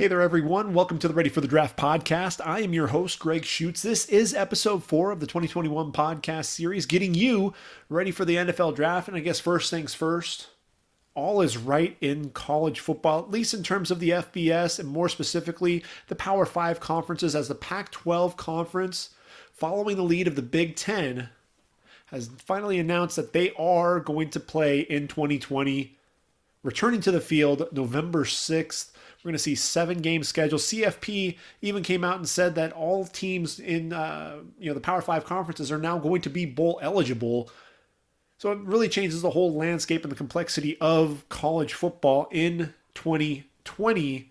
Hey there, everyone. Welcome to the Ready for the Draft podcast. I am your host, Gregg Schutze. This is episode 4 of the 2021 podcast series, getting you ready for the NFL draft. And I guess first things first, all is right in college football, at least in terms of the FBS and more specifically the Power 5 conferences, as the Pac-12 conference, following the lead of the Big Ten, has finally announced that they are going to play in 2020, returning to the field November 6th. We're going to see 7-game schedule. CFP even came out and said that all teams in the Power 5 conferences are now going to be bowl eligible. So it really changes the whole landscape and the complexity of college football in 2020.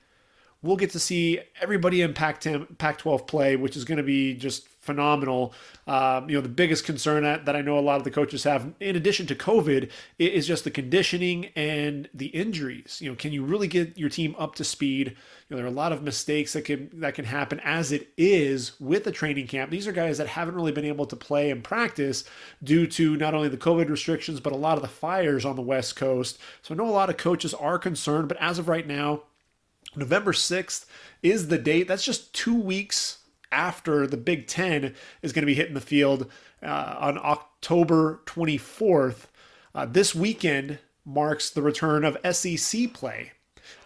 We'll get to see everybody in Pac-12 play, which is going to be just phenomenal. The biggest concern that I know a lot of the coaches have, in addition to COVID, is just the conditioning and the injuries. Can you really get your team up to speed? There are a lot of mistakes that can happen as it is with the training camp. These are guys that haven't really been able to play and practice due to not only the COVID restrictions, but a lot of the fires on the West Coast. So I know a lot of coaches are concerned, but as of right now, November 6th is the date. That's just 2 weeks after the Big Ten is going to be hitting the field on October 24th. This weekend marks the return of SEC play.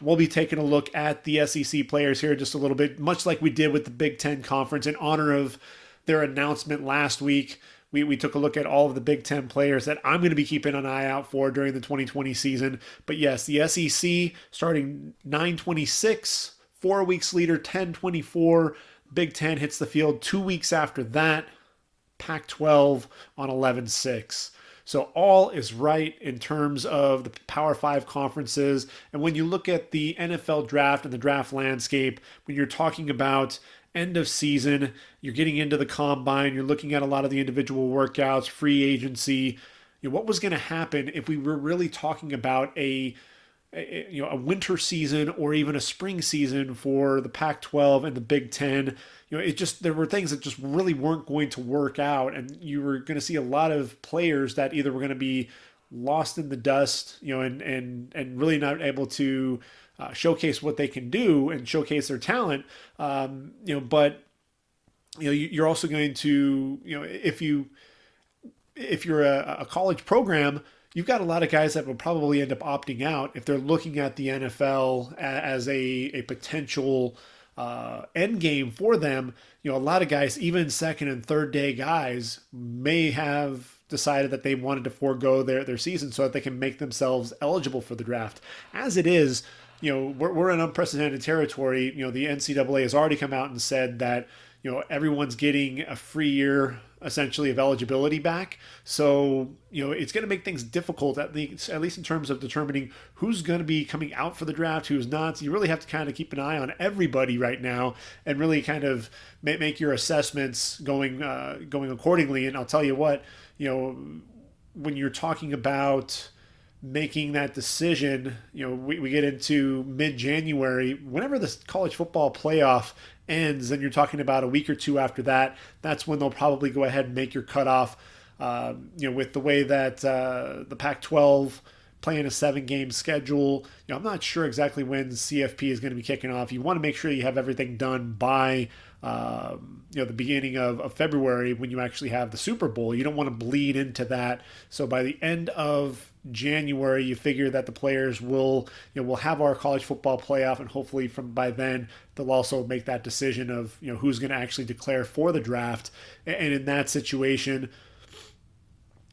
We'll be taking a look at the SEC players here just a little bit, much like we did with the Big Ten Conference in honor of their announcement last week. We took a look at all of the Big Ten players that I'm going to be keeping an eye out for during the 2020 season. But yes, the SEC starting 9/26, 4 weeks later, 10/24. Big Ten hits the field 2 weeks after that. Pac-12 on 11/6. So all is right in terms of the Power 5 conferences. And when you look at the NFL draft and the draft landscape, when you're talking about end of season, you're getting into the combine, you're looking at a lot of the individual workouts, free agency. What was going to happen if we were really talking about a winter season or even a spring season for the Pac-12 and the Big Ten? There were things that just really weren't going to work out, and you were going to see a lot of players that either were going to be lost in the dust, and really not able to showcase what they can do and showcase their talent. But you're also going to, if you're a college program, you've got a lot of guys that will probably end up opting out if they're looking at the NFL as a potential end game for them. A lot of guys, even second and third day guys, may have decided that they wanted to forego their season so that they can make themselves eligible for the draft. As it is, we're in unprecedented territory. The NCAA has already come out and said that, everyone's getting a free year essentially of eligibility back. So, it's going to make things difficult, at least in terms of determining who's going to be coming out for the draft, who's not. So you really have to kind of keep an eye on everybody right now and really kind of make your assessments going accordingly. And I'll tell you what, when you're talking about making that decision, we get into mid-January, whenever the college football playoff ends, and you're talking about a week or two after that, that's when they'll probably go ahead and make your cutoff. With the way that the Pac-12 playing a 7-game schedule, I'm not sure exactly when CFP is going to be kicking off. You want to make sure you have everything done by the beginning of February, when you actually have the Super Bowl. You don't want to bleed into that. So by the end of January, you figure that the players will have our college football playoff, and hopefully by then they'll also make that decision of who's going to actually declare for the draft. And in that situation,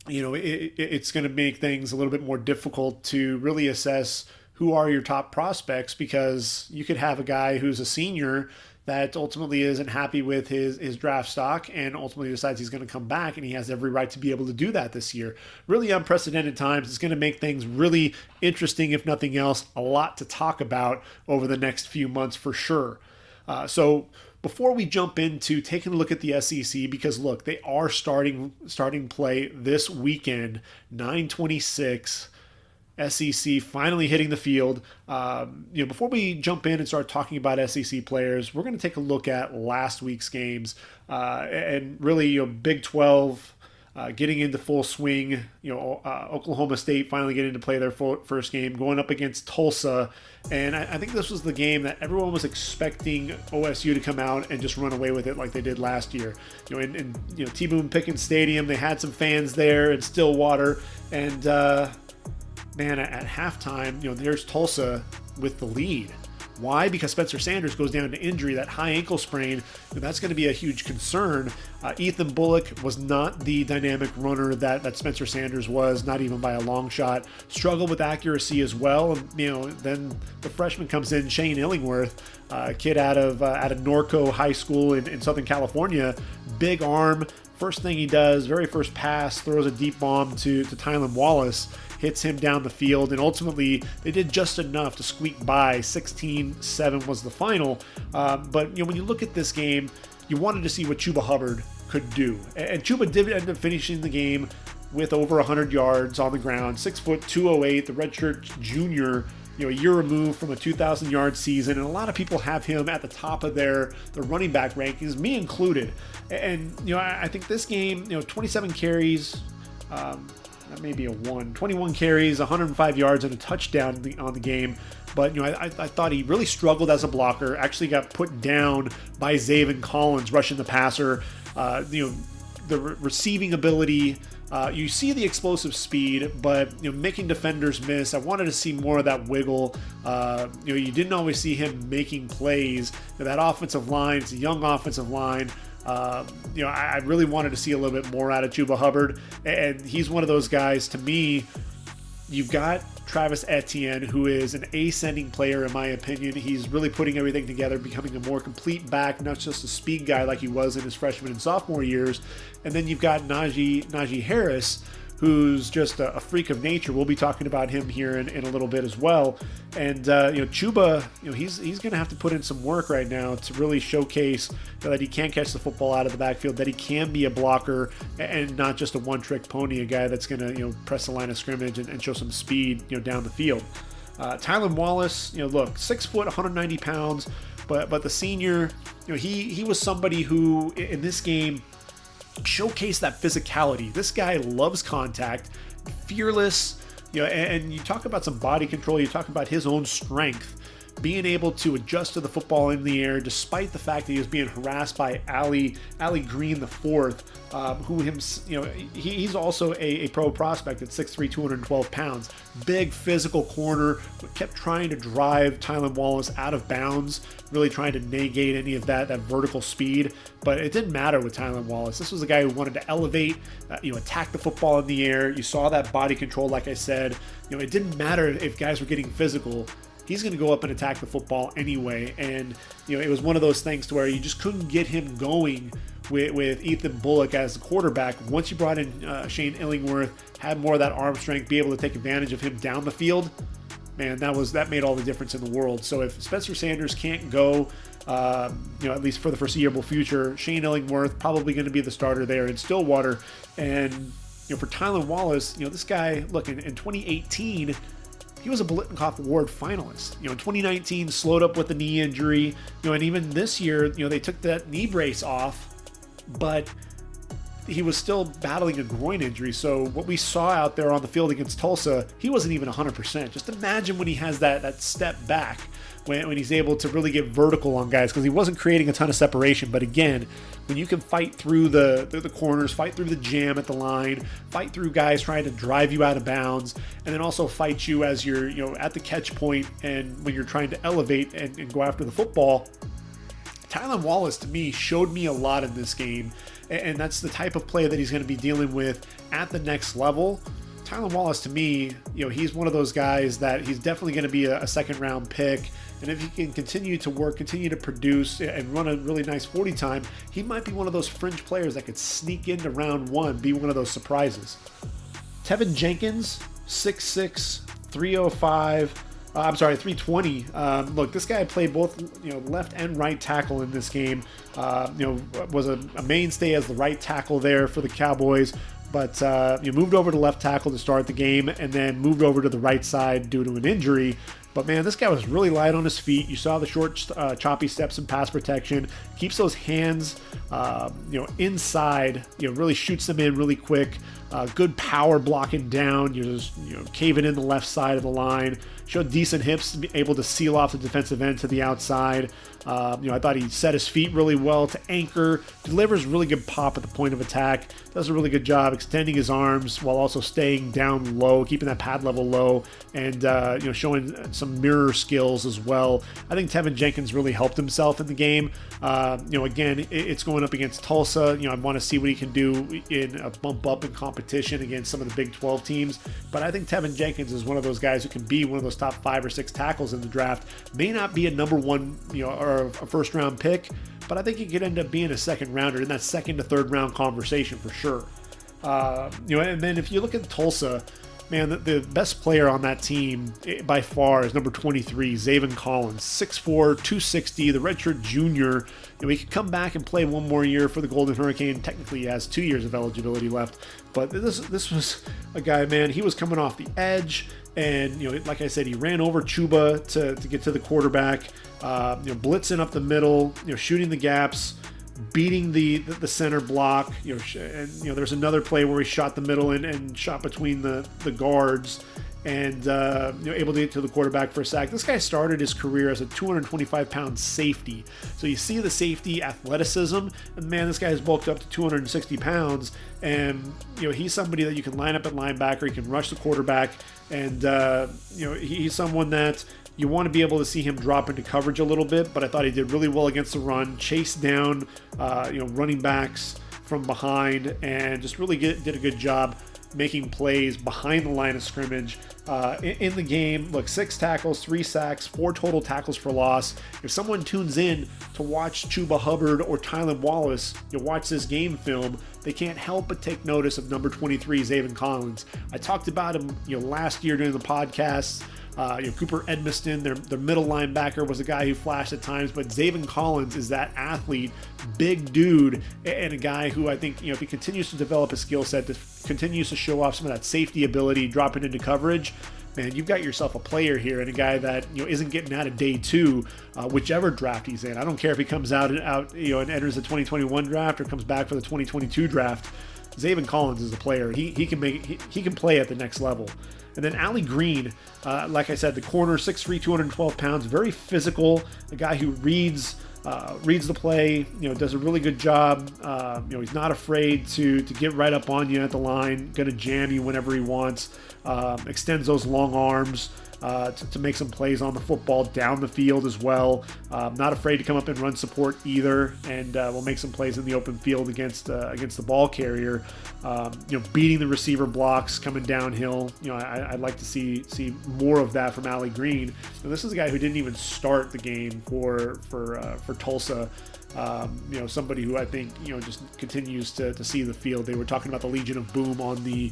it's going to make things a little bit more difficult to really assess who are your top prospects, because you could have a guy who's a senior that ultimately isn't happy with his draft stock and ultimately decides he's going to come back, and he has every right to be able to do that this year. Really unprecedented times. It's going to make things really interesting, if nothing else. A lot to talk about over the next few months for sure. So before we jump into taking a look at the SEC, because look, they are starting play this weekend, 9/26. SEC finally hitting the field. Before we jump in and start talking about SEC players, we're going to take a look at last week's games and really Big 12 getting into full swing. Oklahoma State finally getting to play their first game, going up against Tulsa. And I think this was the game that everyone was expecting OSU to come out and just run away with it like they did last year. In T-Boone Pickens Stadium, they had some fans there in Stillwater. And, man, at halftime, there's Tulsa with the lead. Why? Because Spencer Sanders goes down to injury, that high ankle sprain. That's going to be a huge concern. Ethan Bullock was not the dynamic runner that Spencer Sanders was, not even by a long shot. Struggled with accuracy as well. And, then the freshman comes in, Shane Illingworth, a kid out of Norco High School in Southern California. Big arm. First thing he does, very first pass, throws a deep bomb to Tylan Wallace. Hits him down the field, and ultimately they did just enough to squeak by. 16-7 was the final. But when you look at this game, you wanted to see what Chuba Hubbard could do. And Chuba did end up finishing the game with over 100 yards on the ground, 6 foot 208, the redshirt junior, a year removed from a 2,000-yard season. And a lot of people have him at the top of their running back rankings, me included. And, I think this game, 27 carries, that may be a 21 carries, 105 yards, and a touchdown on the game. But, I thought he really struggled as a blocker, actually got put down by Zaven Collins, rushing the passer. The receiving ability, you see the explosive speed, but, making defenders miss. I wanted to see more of that wiggle. You didn't always see him making plays. That offensive line, it's a young offensive line. I really wanted to see a little bit more out of Chuba Hubbard, and he's one of those guys. To me, you've got Travis Etienne, who is an ascending player in my opinion. He's really putting everything together, becoming a more complete back, not just a speed guy like he was in his freshman and sophomore years. And then you've got Najee Harris, who's just a freak of nature. We'll be talking about him here in a little bit as well. And Chuba, he's going to have to put in some work right now to really showcase that he can catch the football out of the backfield, that he can be a blocker and not just a one-trick pony, a guy that's going to press the line of scrimmage and show some speed down the field. Tylan Wallace, look, 6 foot, 190 pounds, but the senior, he was somebody who in this game showcase that physicality. This guy loves contact, fearless, and you talk about some body control, you talk about his own strength, being able to adjust to the football in the air despite the fact that he was being harassed by Ali Green the fourth, who he's also a pro prospect at 6'3", 212 pounds. Big physical corner, but kept trying to drive Tylan Wallace out of bounds, really trying to negate any of that vertical speed. But it didn't matter with Tylan Wallace. This was a guy who wanted to elevate, attack the football in the air. You saw that body control, like I said. It didn't matter if guys were getting physical. He's going to go up and attack the football anyway. And, it was one of those things to where you just couldn't get him going with Ethan Bullock as the quarterback. Once you brought in Shane Illingworth, had more of that arm strength, be able to take advantage of him down the field, man, that made all the difference in the world. So if Spencer Sanders can't go, at least for the foreseeable future, Shane Illingworth probably going to be the starter there in Stillwater. And, for Tylan Wallace, this guy, look, in 2018, he was a Biletnikoff Award finalist. In 2019, slowed up with a knee injury. And even this year, they took that knee brace off, but he was still battling a groin injury. So what we saw out there on the field against Tulsa, he wasn't even 100%. Just imagine when he has that step back, when he's able to really get vertical on guys, because he wasn't creating a ton of separation. But again, when you can fight through the corners, fight through the jam at the line, fight through guys trying to drive you out of bounds, and then also fight you as you're at the catch point and when you're trying to elevate and go after the football. Tylan Wallace, to me, showed me a lot in this game, and that's the type of play that he's going to be dealing with at the next level. Tylan Wallace, to me, he's one of those guys that he's definitely going to be a second-round pick. And if he can continue to work, continue to produce, and run a really nice 40 time, he might be one of those fringe players that could sneak into round one, be one of those surprises. Tevin Jenkins, 6'6", 320. Look, this guy played both left and right tackle in this game. Was a mainstay as the right tackle there for the Cowboys. But moved over to left tackle to start the game, and then moved over to the right side due to an injury. But man, this guy was really light on his feet. You saw the short, choppy steps in pass protection. Keeps those hands, inside. Really shoots them in really quick. Good power blocking down. You're just caving in the left side of the line. Showed decent hips to be able to seal off the defensive end to the outside. I thought he set his feet really well to anchor. Delivers really good pop at the point of attack. Does a really good job extending his arms while also staying down low, keeping that pad level low, and showing some mirror skills as well. I think Tevin Jenkins really helped himself in the game. Again, it's going up against Tulsa. I want to see what he can do in a bump up in competition against some of the Big 12 teams. But I think Tevin Jenkins is one of those guys who can be one of those top 5 or 6 tackles in the draft. May not be a number 1, or a first round pick, but I think he could end up being a second rounder in that second to third round conversation for sure. And then if you look at Tulsa, man, the best player on that team by far is number 23, Zaven Collins, 6'4", 260, the redshirt junior. He could come back and play one more year for the Golden Hurricane. Technically, he has 2 years of eligibility left. But this was a guy, man, he was coming off the edge. And, like I said, he ran over Chuba to get to the quarterback, blitzing up the middle, shooting the gaps, beating the center block. There's another play where he shot the middle and shot between the guards and able to get to the quarterback for a sack. This guy started his career as a 225-pound safety. So you see the safety athleticism, and man, this guy has bulked up to 260 pounds. And he's somebody that you can line up at linebacker. He can rush the quarterback, and he's someone that you want to be able to see him drop into coverage a little bit. But I thought he did really well against the run, chased down running backs from behind, and just really did a good job making plays behind the line of scrimmage in the game. Look, 6 tackles, 3 sacks, 4 total tackles for loss. If someone tunes in to watch Chuba Hubbard or Tylan Wallace, watch this game film, they can't help but take notice of number 23, Zaven Collins. I talked about him last year during the podcast. Cooper Edmiston, their middle linebacker, was a guy who flashed at times, but Zaven Collins is that athlete, big dude, and a guy who I think, if he continues to develop a skill set, continues to show off some of that safety ability, dropping into coverage, man, you've got yourself a player here, and a guy that isn't getting out of day 2, whichever draft he's in. I don't care if he comes out and enters the 2021 draft or comes back for the 2022 draft. Zaven Collins is a player. He can play at the next level. And then Allie Green, like I said, the corner, 6'3", 212 pounds, very physical, a guy who reads the play, does a really good job. He's not afraid to get right up on you at the line, going to jam you whenever he wants, extends those long arms to make some plays on the football down the field as well. Not afraid to come up and run support either, and will make some plays in the open field against the ball carrier. Beating the receiver blocks, coming downhill. I'd like to see more of that from Allie Green. And this is a guy who didn't even start the game for Tulsa. Somebody who I think just continues to see the field. They were talking about the Legion of Boom on the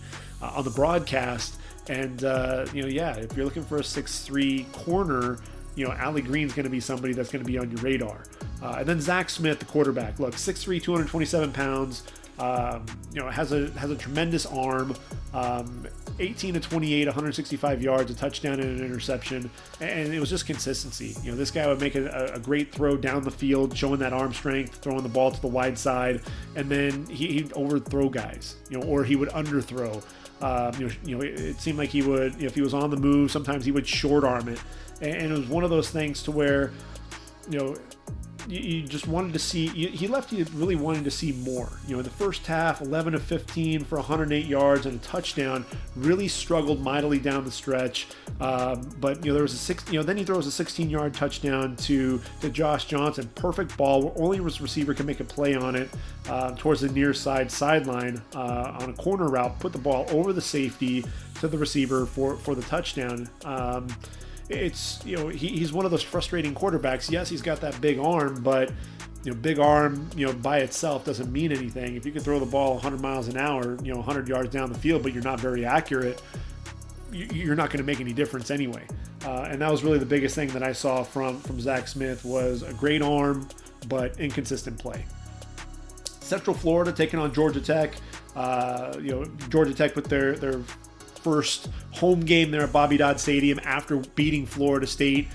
broadcast, and if you're looking for a 6'3" corner, Allie Green's going to be somebody that's going to be on your radar. And then Zach Smith, the quarterback. Look, 6'3", 227 pounds. Has a tremendous arm. 18 to 28, 165 yards, a touchdown and an interception, and it was just consistency. This guy would make a great throw down the field, showing that arm strength, throwing the ball to the wide side, and then he'd overthrow guys, or he would underthrow. It seemed like he would, if he was on the move, sometimes he would short arm it, and it was one of those things to where, you just wanted to see, he left you really wanting to see more. In the first half, 11 of 15 for 108 yards and a touchdown, really struggled mightily down the stretch. But there was then he throws a 16-yard touchdown to Josh Johnson. Perfect ball, where only his receiver can make a play on it towards the near sideline on a corner route, put the ball over the safety to the receiver for the touchdown. It's he's one of those frustrating quarterbacks. Yes, he's got that big arm, but big arm by itself doesn't mean anything. If you can throw the ball 100 miles an hour, 100 yards down the field, but you're not very accurate, you're not going to make any difference anyway. And that was really the biggest thing that I saw from Zach Smith, was a great arm but inconsistent play. Central Florida taking on Georgia Tech. Georgia Tech with their first home game there at Bobby Dodd Stadium after beating Florida State.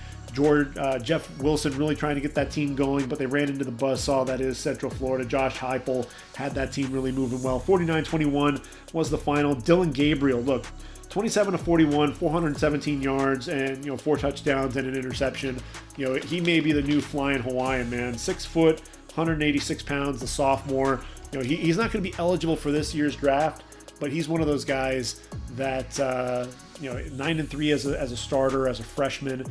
Jeff Wilson really trying to get that team going, but they ran into the buzzsaw that is Central Florida. Josh Heupel had that team really moving well. 49-21 was the final. Dylan Gabriel, look, 27-41, 417 yards, and 4 touchdowns and an interception. He may be the new flying Hawaiian, man. 6 foot, 186 pounds, the sophomore. He's not going to be eligible for this year's draft, but he's one of those guys that 9-3 as a starter, as a freshman,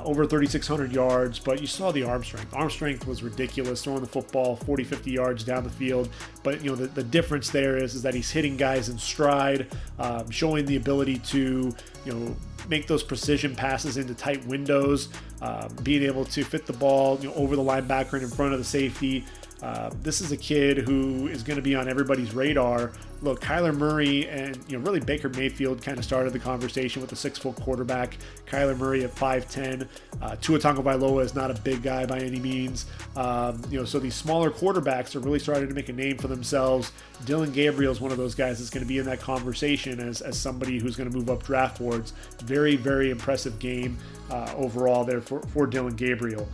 over 3,600 yards. But you saw the arm strength. Arm strength was ridiculous, throwing the football 40, 50 yards down the field. But the difference there is that he's hitting guys in stride, showing the ability to make those precision passes into tight windows, being able to fit the ball over the linebacker and in front of the safety. This is a kid who is going to be on everybody's radar. Look, Kyler Murray and really Baker Mayfield kind of started the conversation with the 6-foot quarterback. Kyler Murray at 5'10". Tua Tagovailoa is not a big guy by any means. So these smaller quarterbacks are really starting to make a name for themselves. Dylan Gabriel is one of those guys that's going to be in that conversation as somebody who's going to move up draft boards. Very, very impressive game overall there for Dylan Gabriel.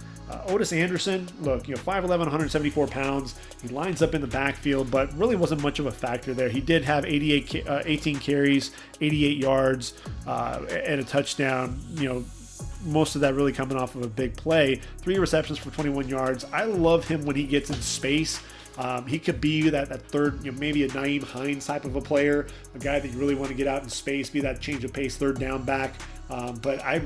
Otis Anderson, look, 5'11", 174 pounds. He lines up in the backfield, but really wasn't much of a factor there. He did have 18 carries, 88 yards, and a touchdown. Most of that really coming off of a big play. 3 receptions for 21 yards. I love him when he gets in space. He could be that third, maybe a Nyheim Hines type of a player, a guy that you really want to get out in space, be that change of pace third down back. But I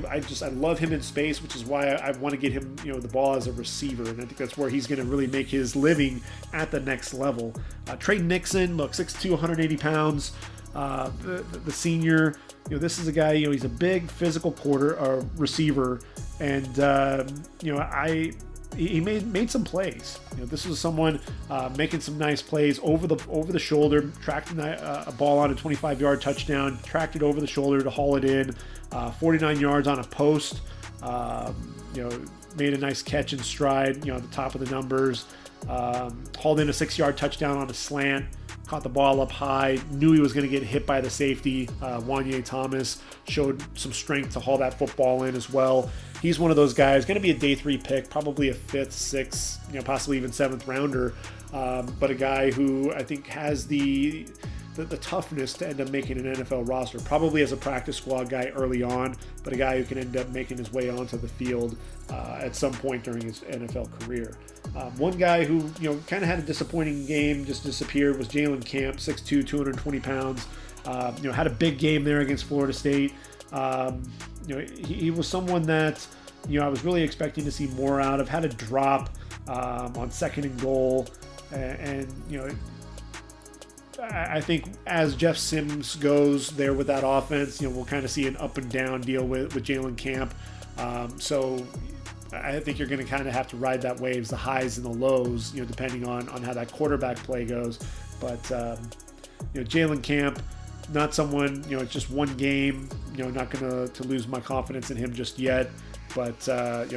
love him in space, which is why I want to get him, the ball as a receiver, and I think that's where he's going to really make his living at the next level. Trey Nixon, look, 6'2", 180 pounds. The senior, this is a guy, he's a big physical receiver, and he made some plays. This was someone making some nice plays over the shoulder, tracked a ball on a 25-yard touchdown, tracked it over the shoulder to haul it in. 49 yards on a post. Made a nice catch in stride. At the top of the numbers. Hauled in a 6-yard touchdown on a slant. Caught the ball up high. Knew he was going to get hit by the safety. Wanye Thomas showed some strength to haul that football in as well. He's one of those guys, going to be a day 3 pick, probably a 5th, 6th, possibly even 7th rounder. But a guy who I think has the toughness to end up making an NFL roster, probably as a practice squad guy early on, but a guy who can end up making his way onto the field at some point during his NFL career. One guy who kind of had a disappointing game, just disappeared, was Jaylen Camp, 6'2", 220 pounds. Had a big game there against Florida State. He was someone that I was really expecting to see more out of. Had a drop on 2nd and goal, and I think as Jeff Sims goes there with that offense, we'll kind of see an up and down deal with Jaylen Camp. So I think you're going to kind of have to ride that waves, the highs and the lows, depending on how that quarterback play goes. But Jaylen Camp, not someone, it's just one game, not going to lose my confidence in him just yet. But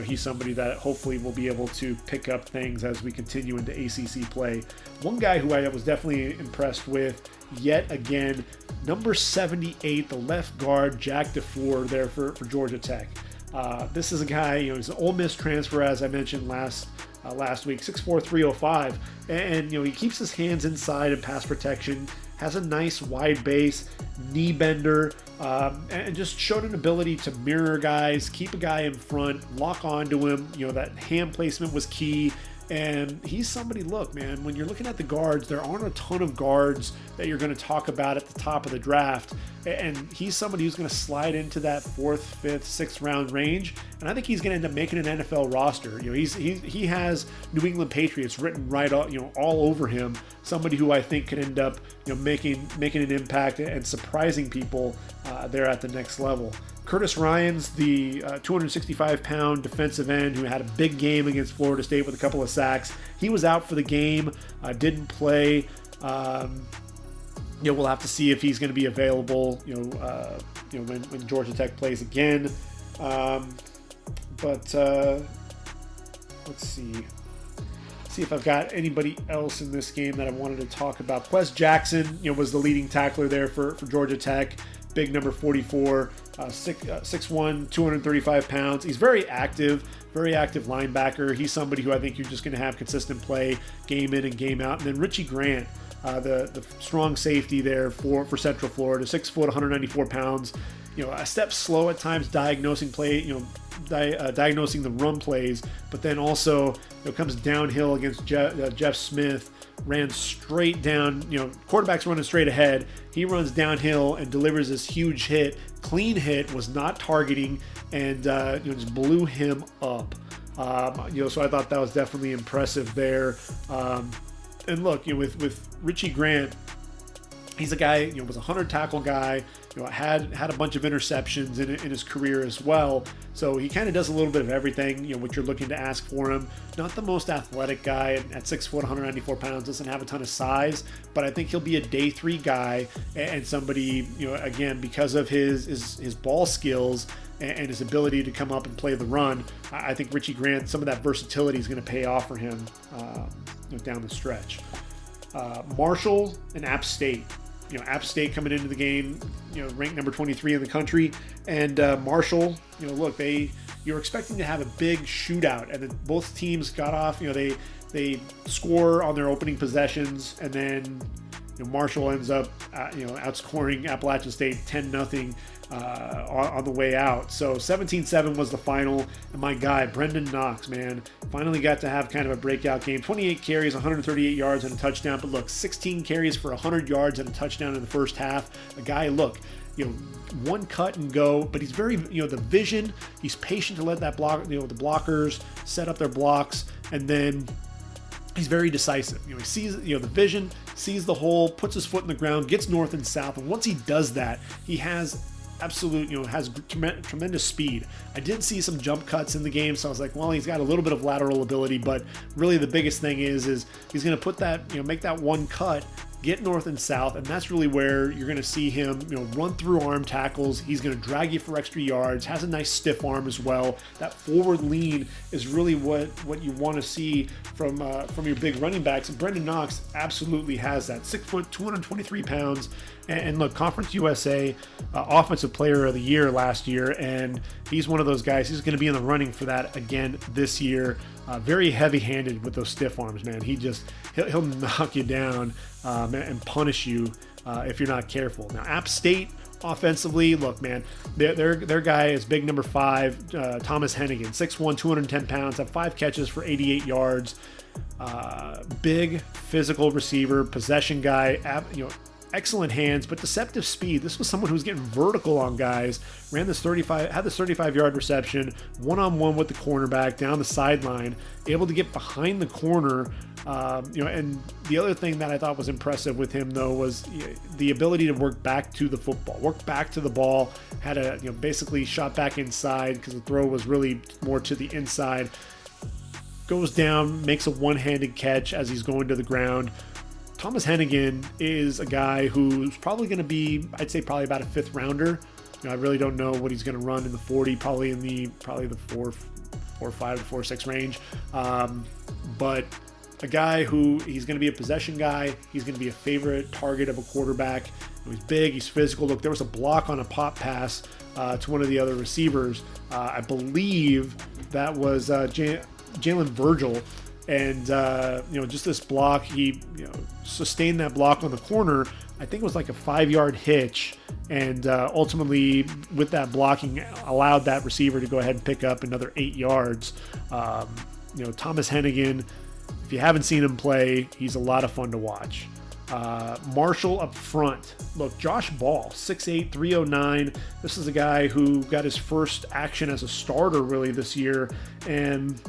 he's somebody that hopefully will be able to pick up things as we continue into ACC play. One guy who I was definitely impressed with, yet again, number 78, the left guard, Jack DeFore there for Georgia Tech. This is a guy, he's an Ole Miss transfer, as I mentioned last week, 6'4", 305, and he keeps his hands inside in pass protection, has a nice wide base, knee bender, and just showed an ability to mirror guys, keep a guy in front, lock onto him. That hand placement was key. And he's somebody, look, man, when you're looking at the guards, there aren't a ton of guards that you're going to talk about at the top of the draft. And he's somebody who's going to slide into that 4th, 5th, 6th round range. And I think he's going to end up making an NFL roster. He has New England Patriots written right all over him. Somebody who I think could end up making an impact and surprising people there at the next level. Curtis Ryans, the 265-pound defensive end who had a big game against Florida State with a couple of sacks. He was out for the game, didn't play. We'll have to see if he's going to be available, when Georgia Tech plays again. Let's see if I've got anybody else in this game that I wanted to talk about. Quez Jackson, was the leading tackler there for Georgia Tech. big number 44, 6'1", 235 pounds. He's very active linebacker. He's somebody who I think you're just going to have consistent play game in and game out. And then Richie Grant, the strong safety there for Central Florida, 6 foot, 194 pounds. A step slow at times, diagnosing diagnosing the run plays, but then also comes downhill against Jeff Smith. Ran straight down, quarterback's running straight ahead. He runs downhill and delivers this huge hit. Clean hit, was not targeting, and just blew him up. So I thought that was definitely impressive there. And look, with Richie Grant, he's a guy, was a 100 tackle guy, had a bunch of interceptions in his career as well. So he kind of does a little bit of everything, what you're looking to ask for him. Not the most athletic guy at 6 foot, 194 pounds, doesn't have a ton of size, but I think he'll be a day 3 guy and somebody, again, because of his ball skills and his ability to come up and play the run. I think Richie Grant, some of that versatility is going to pay off for him down the stretch. Marshall and App State. App State coming into the game, ranked number 23 in the country, and Marshall, look, you're expecting to have a big shootout, and then both teams got off, they score on their opening possessions, and then Marshall ends up, outscoring Appalachian State 10-0 on the way out. So 17-7 was the final, and my guy, Brendan Knox, man, finally got to have kind of a breakout game. 28 carries, 138 yards, and a touchdown. But look, 16 carries for 100 yards and a touchdown in the first half. A guy, look, one cut and go, but he's very, the vision, he's patient to let that block, the blockers set up their blocks, and then he's very decisive. He sees, the vision, sees the hole, puts his foot in the ground, gets north and south, and once he does that, he has absolute, has tremendous speed. I did see some jump cuts in the game, so I was like, well, he's got a little bit of lateral ability, but really the biggest thing is he's going to put that, make that one cut, get north and south, and that's really where you're going to see him, run through arm tackles. He's going to drag you for extra yards, has a nice stiff arm as well. That forward lean is really what you want to see from your big running backs, and Brendan Knox absolutely has that. 6 foot, 223 pounds, and look, Conference USA Offensive Player of the Year last year, and he's one of those guys. He's going to be in the running for that again this year. Very heavy-handed with those stiff arms, man. He'll knock you down and punish you if you're not careful. Now, App State offensively, look, man, their guy is big number 5, Thomas Hennigan, 6'1", 210 pounds, have 5 catches for 88 yards. Big physical receiver, possession guy, excellent hands, but deceptive speed. This was someone who was getting vertical on guys, had this 35-yard reception, one-on-one with the cornerback down the sideline, able to get behind the corner. And the other thing that I thought was impressive with him, though, was the ability to work back to the football, work back to the ball, had basically shot back inside because the throw was really more to the inside, goes down, makes a one-handed catch as he's going to the ground. Thomas Hennigan is a guy who's probably going to be, I'd say, probably about a 5th rounder. I really don't know what he's going to run in the 40, probably the 4.5 to 4.6 range. But a guy who, he's going to be a possession guy. He's going to be a favorite target of a quarterback. He's big, he's physical. Look, there was a block on a pop pass to one of the other receivers. I believe that was Jaylen Virgil. And, just this block, he, sustained that block on the corner. I think it was like a 5-yard hitch. And ultimately, with that blocking, allowed that receiver to go ahead and pick up another 8 yards. Thomas Hennigan, if you haven't seen him play, he's a lot of fun to watch. Marshall up front. Look, Josh Ball, 6'8", 309. This is a guy who got his first action as a starter really this year. And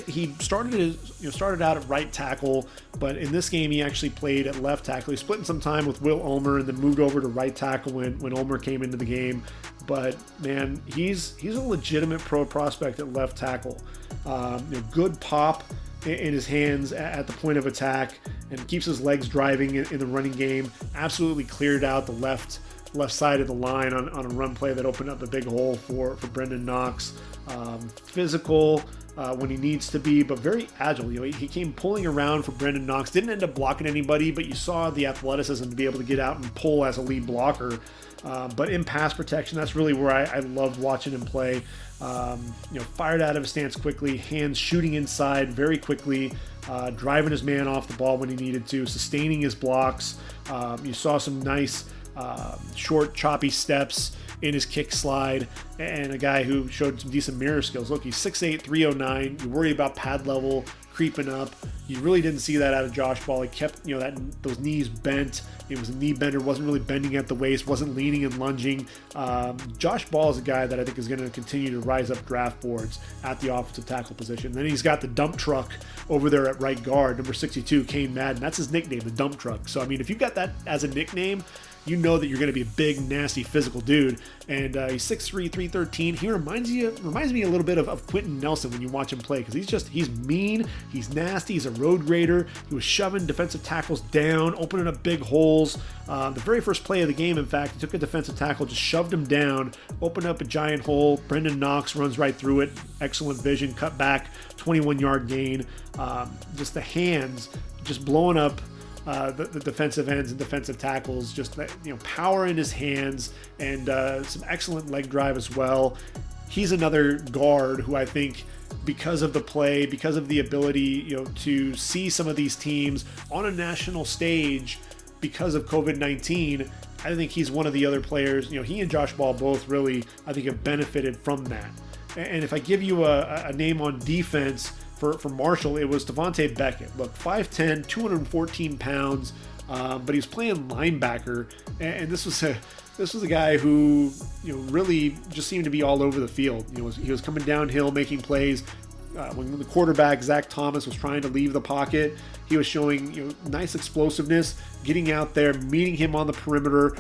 he started out at right tackle, but in this game he actually played at left tackle. He split in some time with Will Ulmer and then moved over to right tackle when Ulmer came into the game. But man, he's a legitimate pro prospect at left tackle. Good pop in his hands at the point of attack and keeps his legs driving in the running game. Absolutely cleared out the left side of the line on a run play that opened up a big hole for Brendan Knox. Physical. when he needs to be, but very agile. He came pulling around for Brandon Knox, didn't end up blocking anybody, but you saw the athleticism to be able to get out and pull as a lead blocker. But in pass protection, that's really where I loved watching him play. Fired out of his stance quickly, hands shooting inside very quickly, driving his man off the ball when he needed to, sustaining his blocks. You saw some nice short, choppy steps in his kick slide, and a guy who showed some decent mirror skills. Look, he's 6'8", 309. You worry about pad level creeping up. You really didn't see that out of Josh Ball. He kept, those knees bent. It was a knee bender, wasn't really bending at the waist, wasn't leaning and lunging. Josh Ball is a guy that I think is going to continue to rise up draft boards at the offensive tackle position. Then he's got the dump truck over there at right guard, number 62, Kane Madden. That's his nickname, the dump truck. So, I mean, if you've got that as a nickname, you know that you're going to be a big, nasty, physical dude. And he's 6'3", 313. He reminds me a little bit of Quentin Nelson when you watch him play, because he's mean, he's nasty, he's a road grader. He was shoving defensive tackles down, opening up big holes. The very first play of the game, in fact, he took a defensive tackle, just shoved him down, opened up a giant hole. Brendan Knox runs right through it. Excellent vision, cut back, 21-yard gain. Just the hands, just blowing up the defensive ends and defensive tackles, just power in his hands, and some excellent leg drive as well. He's another guard who I think, because of the play, because of the ability to see some of these teams on a national stage because of COVID-19, I think he's one of the other players. He and Josh Ball both really, I think, have benefited from that. And if I give you a name on defense for Marshall, it was Devonta Beckett. Look, 5'10", 214 pounds, but he was playing linebacker, and this was a guy who really just seemed to be all over the field. He was coming downhill, making plays. When the quarterback, Zach Thomas, was trying to leave the pocket, he was showing nice explosiveness, getting out there, meeting him on the perimeter,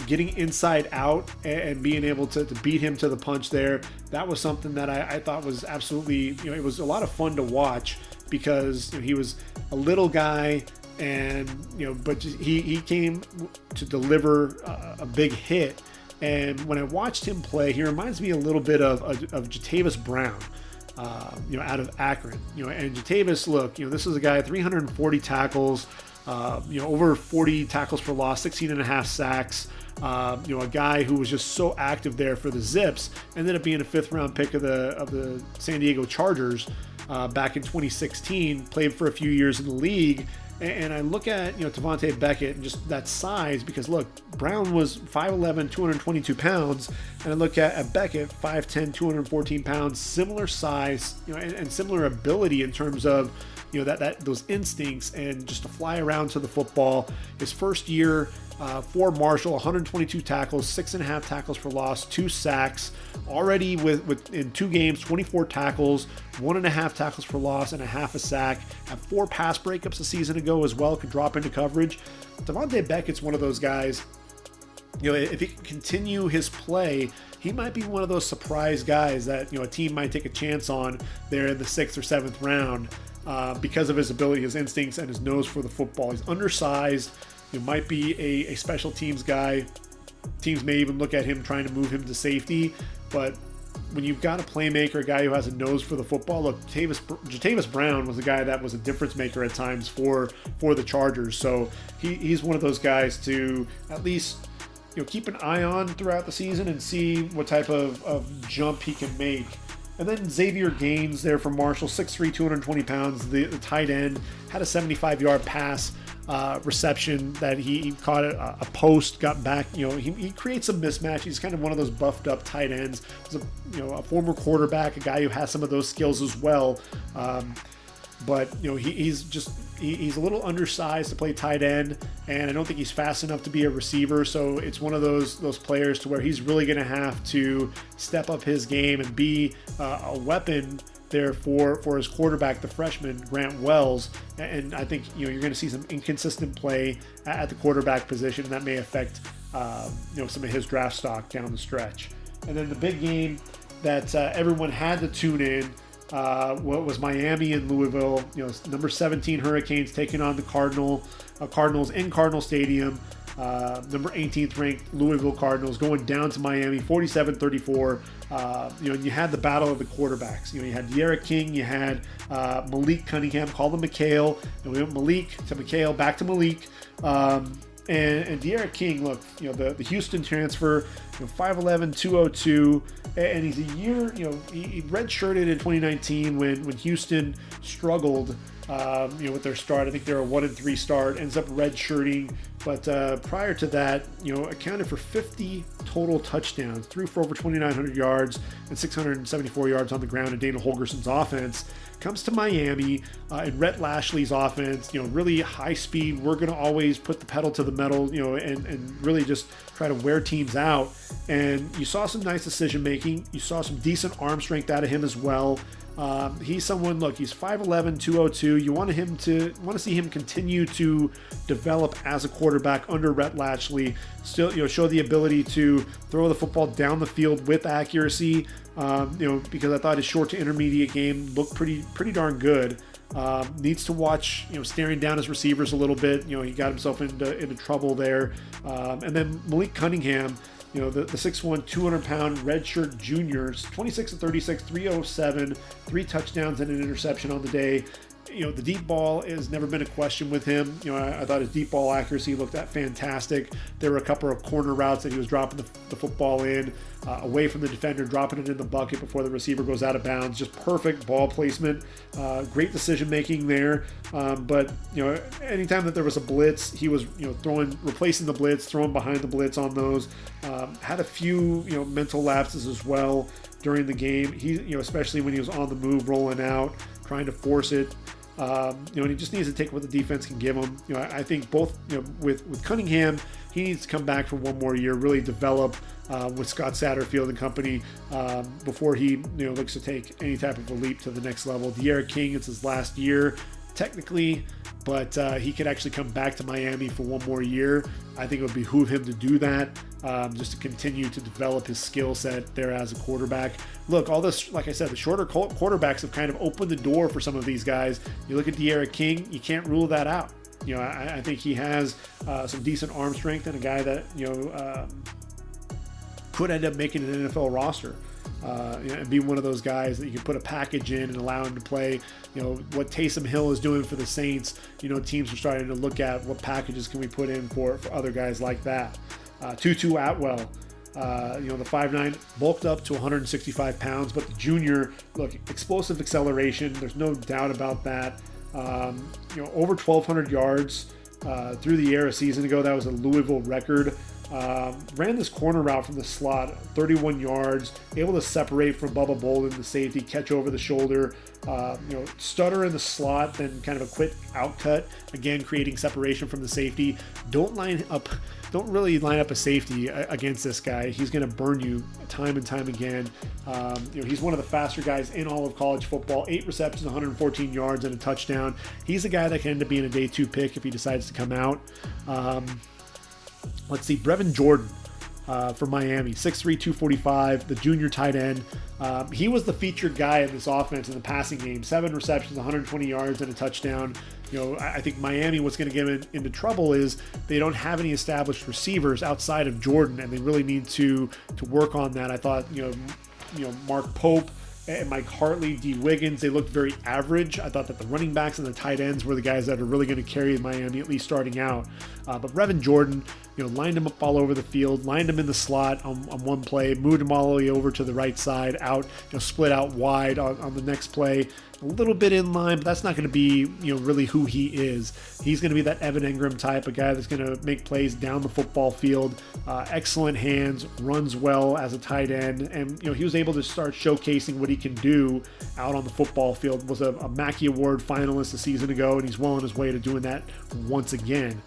getting inside out, and being able to beat him to the punch there. That was something that I thought was absolutely, it was a lot of fun to watch, because he was a little guy, and but he came to deliver a big hit. And when I watched him play, he reminds me a little bit of Jatavis Brown. Out of Akron, and Jatavis, look, this is a guy, 340 tackles, over 40 tackles for loss, 16 and a half sacks, a guy who was just so active there for the Zips, ended up being a 5th round pick of the San Diego Chargers back in 2016, played for a few years in the league. And I look at, Devonta Beckett and just that size, because look, Brown was 5'11", 222 pounds, and I look at Beckett, 5'10", 214 pounds, similar size, and similar ability in terms of, those instincts and just to fly around to the football. His first year for Marshall, 122 tackles, 6.5 tackles for loss, 2 sacks. Already with in 2 games, 24 tackles, 1.5 tackles for loss, and a half a sack. Had 4 pass breakups a season ago as well. Could drop into coverage. Devonta Beckett's one of those guys. If he can continue his play, he might be one of those surprise guys that a team might take a chance on there in the 6th or 7th round because of his ability, his instincts, and his nose for the football. He's undersized. Might be a special teams guy. Teams may even look at him trying to move him to safety, but when you've got a playmaker, a guy who has a nose for the football, look, Jatavis Brown was a guy that was a difference maker at times for the Chargers. So he's one of those guys to at least keep an eye on throughout the season and see what type of jump he can make. And then Xavier Gaines there from Marshall, 6'3", 220 pounds, the tight end, had a 75-yard pass reception that he caught a post, got back. He creates some mismatch. He's kind of one of those buffed up tight ends. He's a former quarterback, a guy who has some of those skills as well. But he's a little undersized to play tight end, and I don't think he's fast enough to be a receiver. So it's one of those players to where he's really going to have to step up his game and be a weapon there for his quarterback, the freshman Grant Wells. And I think you're going to see some inconsistent play at the quarterback position, and that may affect some of his draft stock down the stretch. And then the big game that everyone had to tune in was Miami and Louisville. Number 17 Hurricanes taking on the Cardinals in Cardinal Stadium. number 18th ranked Louisville Cardinals, going down to Miami, 47-34. And you had the battle of the quarterbacks. You had D'Eriq King, you had Malik Cunningham, called him McHale, and we went Malik to McHale, back to Malik. And D'Eriq King, look, the Houston transfer, 5'11", 202, and he's a year, he redshirted in 2019 when Houston struggled, with their start. I think they're a 1-3 start, ends up redshirting, but prior to that, accounted for 50 total touchdowns, threw for over 2,900 yards and 674 yards on the ground in Dana Holgerson's offense. Comes to Miami in Rhett Lashley's offense, really high speed. We're going to always put the pedal to the metal, and really just try to wear teams out. And you saw some nice decision making. You saw some decent arm strength out of him as well. He's someone, look, he's 5'11", 202. You want to see him continue to develop as a quarterback under Rhett Lashley. Still, show the ability to throw the football down the field with accuracy. Because I thought his short to intermediate game looked pretty darn good. Needs to watch, staring down his receivers a little bit. He got himself into trouble there. And then Malik Cunningham, the 6'1", 200-pound redshirt juniors, 26-36, 307, 3 touchdowns and an interception on the day. The deep ball has never been a question with him. I thought his deep ball accuracy looked fantastic. There were a couple of corner routes that he was dropping the football in, away from the defender, dropping it in the bucket before the receiver goes out of bounds. Just perfect ball placement. Great decision making there. But anytime that there was a blitz, he was replacing the blitz, throwing behind the blitz on those. Had a few mental lapses as well during the game. He especially when he was on the move, rolling out, trying to force it. And he just needs to take what the defense can give him. I think both, with Cunningham, he needs to come back for one more year, really develop with Scott Satterfield and company before he looks to take any type of a leap to the next level. D'Eriq King, it's his last year technically, but he could actually come back to Miami for one more year. I think it would behoove him to do that, just to continue to develop his skill set there as a quarterback. Look, all this, like I said, the shorter quarterbacks have kind of opened the door for some of these guys. You look at D'Eriq King, you can't rule that out. I think he has some decent arm strength and a guy that could end up making an NFL roster. And be one of those guys that you can put a package in and allow him to play. What Taysom Hill is doing for the Saints, teams are starting to look at what packages can we put in for other guys like that. Tutu Atwell, the 5'9", bulked up to 165 pounds, but the junior, look, explosive acceleration, there's no doubt about that. Over 1,200 yards through the air a season ago. That was a Louisville record. Ran this corner route from the slot, 31 yards, able to separate from Bubba Bolden, the safety, catch over the shoulder, stutter in the slot, then kind of a quick outcut, again creating separation from the safety. Don't really line up a safety against this guy. He's going to burn you time and time again. He's one of the faster guys in all of college football. 8 receptions, 114 yards, and a touchdown. He's a guy that can end up being a day 2 pick if he decides to come out. Let's see, Brevin Jordan for Miami, 6'3", 245, the junior tight end. He was the featured guy in this offense in the passing game. 7 receptions, 120 yards, and a touchdown. I think Miami, what's going to get him into trouble is they don't have any established receivers outside of Jordan, and they really need to work on that. I thought, Mark Pope and Mike Hartley, D. Wiggins, they looked very average. I thought that the running backs and the tight ends were the guys that are really going to carry Miami, at least starting out. But Brevin Jordan, lined him up all over the field, lined him in the slot on one play, moved him all the way over to the right side, out, split out wide on the next play. A little bit in line, but that's not going to be, really who he is. He's going to be that Evan Engram type, a guy that's going to make plays down the football field, excellent hands, runs well as a tight end, and, he was able to start showcasing what he can do out on the football field. Was a Mackey Award finalist a season ago, and he's well on his way to doing that once again.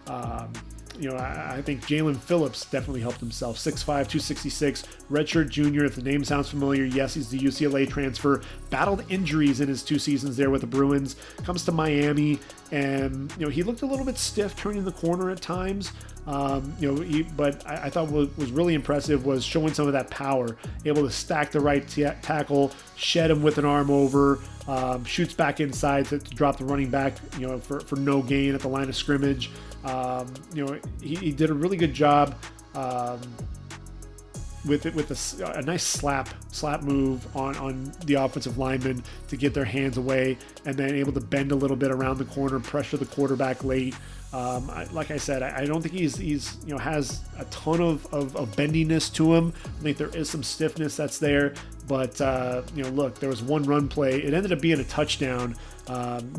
I think Jaylen Phillips definitely helped himself. 6'5", 266, redshirt junior. If the name sounds familiar, yes, he's the UCLA transfer. Battled injuries in his 2 seasons there with the Bruins. Comes to Miami, and he looked a little bit stiff turning the corner at times. But I thought what was really impressive was showing some of that power. Able to stack the right tackle, shed him with an arm over, shoots back inside to drop the running back, for no gain at the line of scrimmage. He did a really good job with a nice slap move on the offensive lineman to get their hands away, and then able to bend a little bit around the corner, pressure the quarterback late. Like I said, I don't think he's has a ton of bendiness to him. I think there is some stiffness that's there, but look, there was one run play. It ended up being a touchdown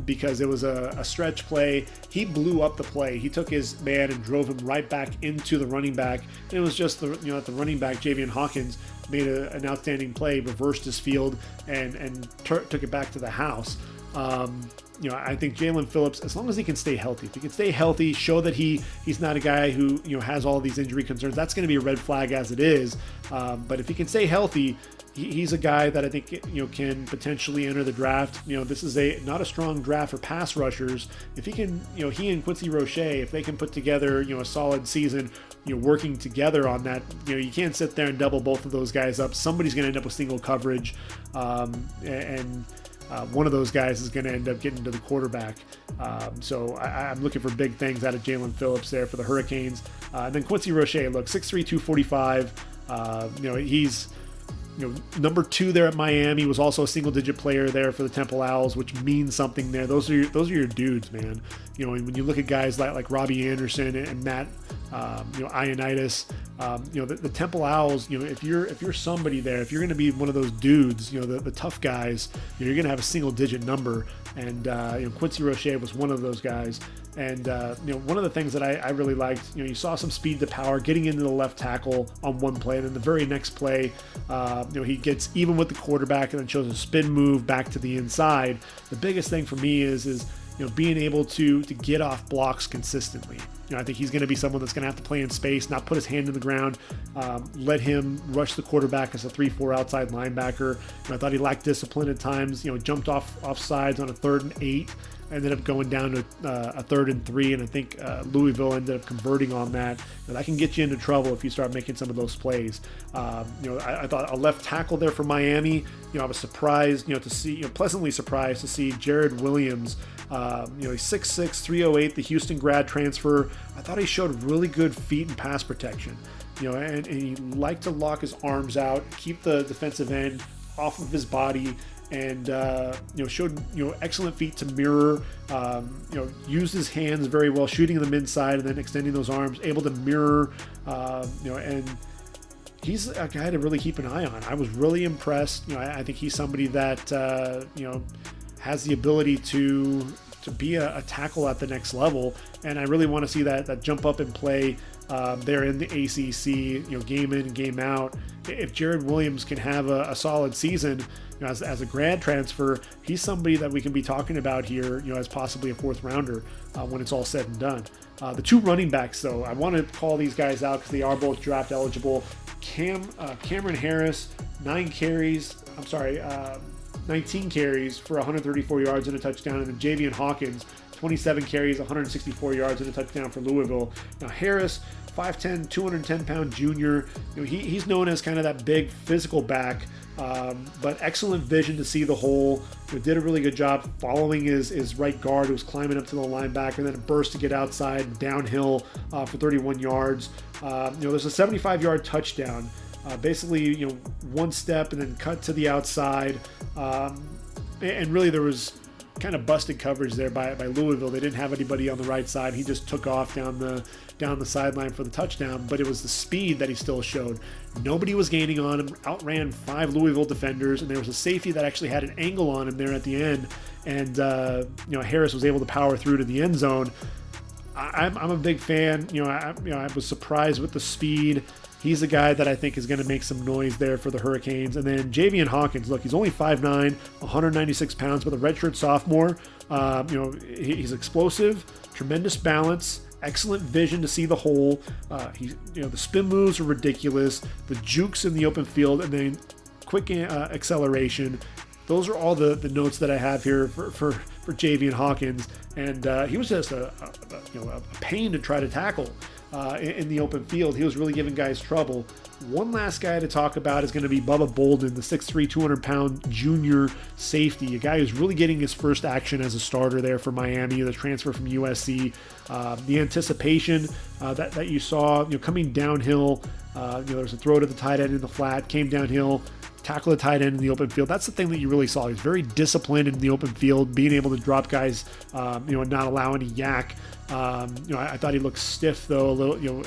because it was a stretch play. He blew up the play. He took his man and drove him right back into the running back. And it was just the running back, Javian Hawkins, made an outstanding play, reversed his field, and took it back to the house. I think Jaylen Phillips, as long as he can stay healthy, if he can stay healthy, show that he's not a guy who has all these injury concerns, that's going to be a red flag as it is. But if he can stay healthy, he's a guy that I think can potentially enter the draft. This is not a strong draft for pass rushers. If he can, he and Quincy Roche, if they can put together a solid season, working together on that, you can't sit there and double both of those guys up. Somebody's going to end up with single coverage, and one of those guys is going to end up getting to the quarterback. So I'm looking for big things out of Jaylen Phillips there for the Hurricanes. And then Quincy Roche, look, 6'3", 245. He's number 2 there at Miami, was also a single-digit player there for the Temple Owls, which means something there. Those are your dudes, man. When you look at guys like Robbie Anderson and Matt, Ioannidis, the Temple Owls, if you're somebody there, if you're going to be one of those dudes, the tough guys, you're going to have a single-digit number. And Quincy Roche was one of those guys. And one of the things that I really liked, you saw some speed to power, getting into the left tackle on one play, and then the very next play, he gets even with the quarterback and then shows a spin move back to the inside. The biggest thing for me is being able to get off blocks consistently. I think he's going to be someone that's going to have to play in space, not put his hand in the ground, let him rush the quarterback as a 3-4 outside linebacker. I thought he lacked discipline at times, jumped off sides on a 3rd and 8, ended up going down to a 3rd and 3, and I think Louisville ended up converting on that. That can get you into trouble if you start making some of those plays. I thought a left tackle there for Miami. I was surprised, to see, pleasantly surprised to see Jared Williams. He's 6'6", 308, the Houston grad transfer. I thought he showed really good feet and pass protection. And he liked to lock his arms out, keep the defensive end off of his body, and showed excellent feet to mirror. Used his hands very well, shooting them inside and then extending those arms, able to mirror. And he's a guy to really keep an eye on. I was really impressed. I think he's somebody that has the ability to be a tackle at the next level, and I really want to see that jump up and play there in the ACC, game in, game out. If Jared Williams can have a solid season, as a grad transfer, he's somebody that we can be talking about here, as possibly a 4th rounder when it's all said and done. The 2 running backs, though, I want to call these guys out because they are both draft eligible. Cameron Harris, 19 carries for 134 yards and a touchdown, and then Javian Hawkins, 27 carries, 164 yards and a touchdown for Louisville. Now Harris, 5'10", 210-pound junior. He's known as kind of that big physical back, but excellent vision to see the hole. Did a really good job following his right guard, who was climbing up to the linebacker, and then a burst to get outside, downhill for 31 yards. There's a 75-yard touchdown. Basically, one step and then cut to the outside. And really there was kind of busted coverage there by Louisville. They didn't have anybody on the right side. He just took off down the sideline for the touchdown, but it was the speed that he still showed. Nobody was gaining on him, outran 5 Louisville defenders, and there was a safety that actually had an angle on him there at the end, and Harris was able to power through to the end zone. I'm a big fan. I was surprised with the speed. He's a guy that I think is going to make some noise there for the Hurricanes. And then Javian Hawkins, look, he's only 5'9", 196 pounds, but a redshirt sophomore. He's explosive, tremendous balance, excellent vision to see the hole. The spin moves are ridiculous. The jukes in the open field, and then quick acceleration. Those are all the notes that I have here for Javian Hawkins. And he was just a pain to try to tackle. in the open field. He was really giving guys trouble. One last guy to talk about is going to be Bubba Bolden, the 6'3", 200-pound junior safety, a guy who's really getting his first action as a starter there for Miami, the transfer from USC. The anticipation that you saw, coming downhill, there's a throw to the tight end in the flat, came downhill, tackle the tight end in the open field. That's the thing that you really saw. He's very disciplined in the open field, being able to drop guys, and not allow any yak. I thought he looked stiff though, a little,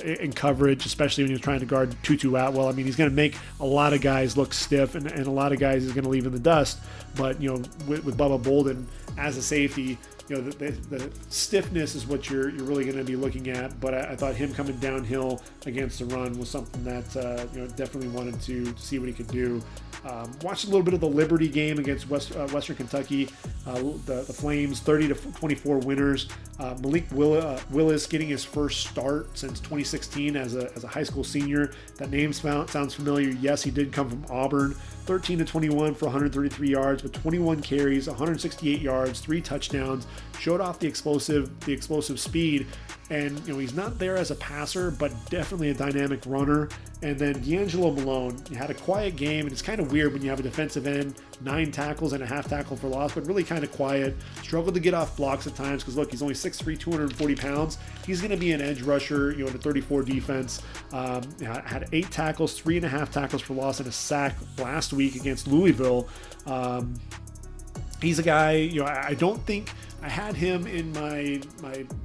in coverage, especially when he was trying to guard Tutu Atwell. I mean, he's going to make a lot of guys look stiff, and a lot of guys he's going to leave in the dust. But with Bubba Bolden as a safety, the stiffness is what you're really going to be looking at. But I thought him coming downhill against the run was something that definitely wanted to see what he could do. Watched a little bit of the Liberty game against Western Kentucky. The Flames 30-24 winners. Malik Willis getting his first start since 2016 as a high school senior. That name sounds familiar. Yes, he did come from Auburn. 13-21 for 133 yards, but 21 carries, 168 yards, 3 touchdowns. Showed off the explosive speed. And he's not there as a passer, but definitely a dynamic runner. And then D'Angelo Malone, he had a quiet game, and it's kind of weird when you have a defensive end, 9 tackles and a half tackle for loss, but really kind of quiet. Struggled to get off blocks at times because, look, he's only 6'3", 240 pounds. He's going to be an edge rusher, in a 34 defense. Had 8 tackles, 3.5 tackles for loss, and a sack last week against Louisville. He's a guy, I don't think I had him in my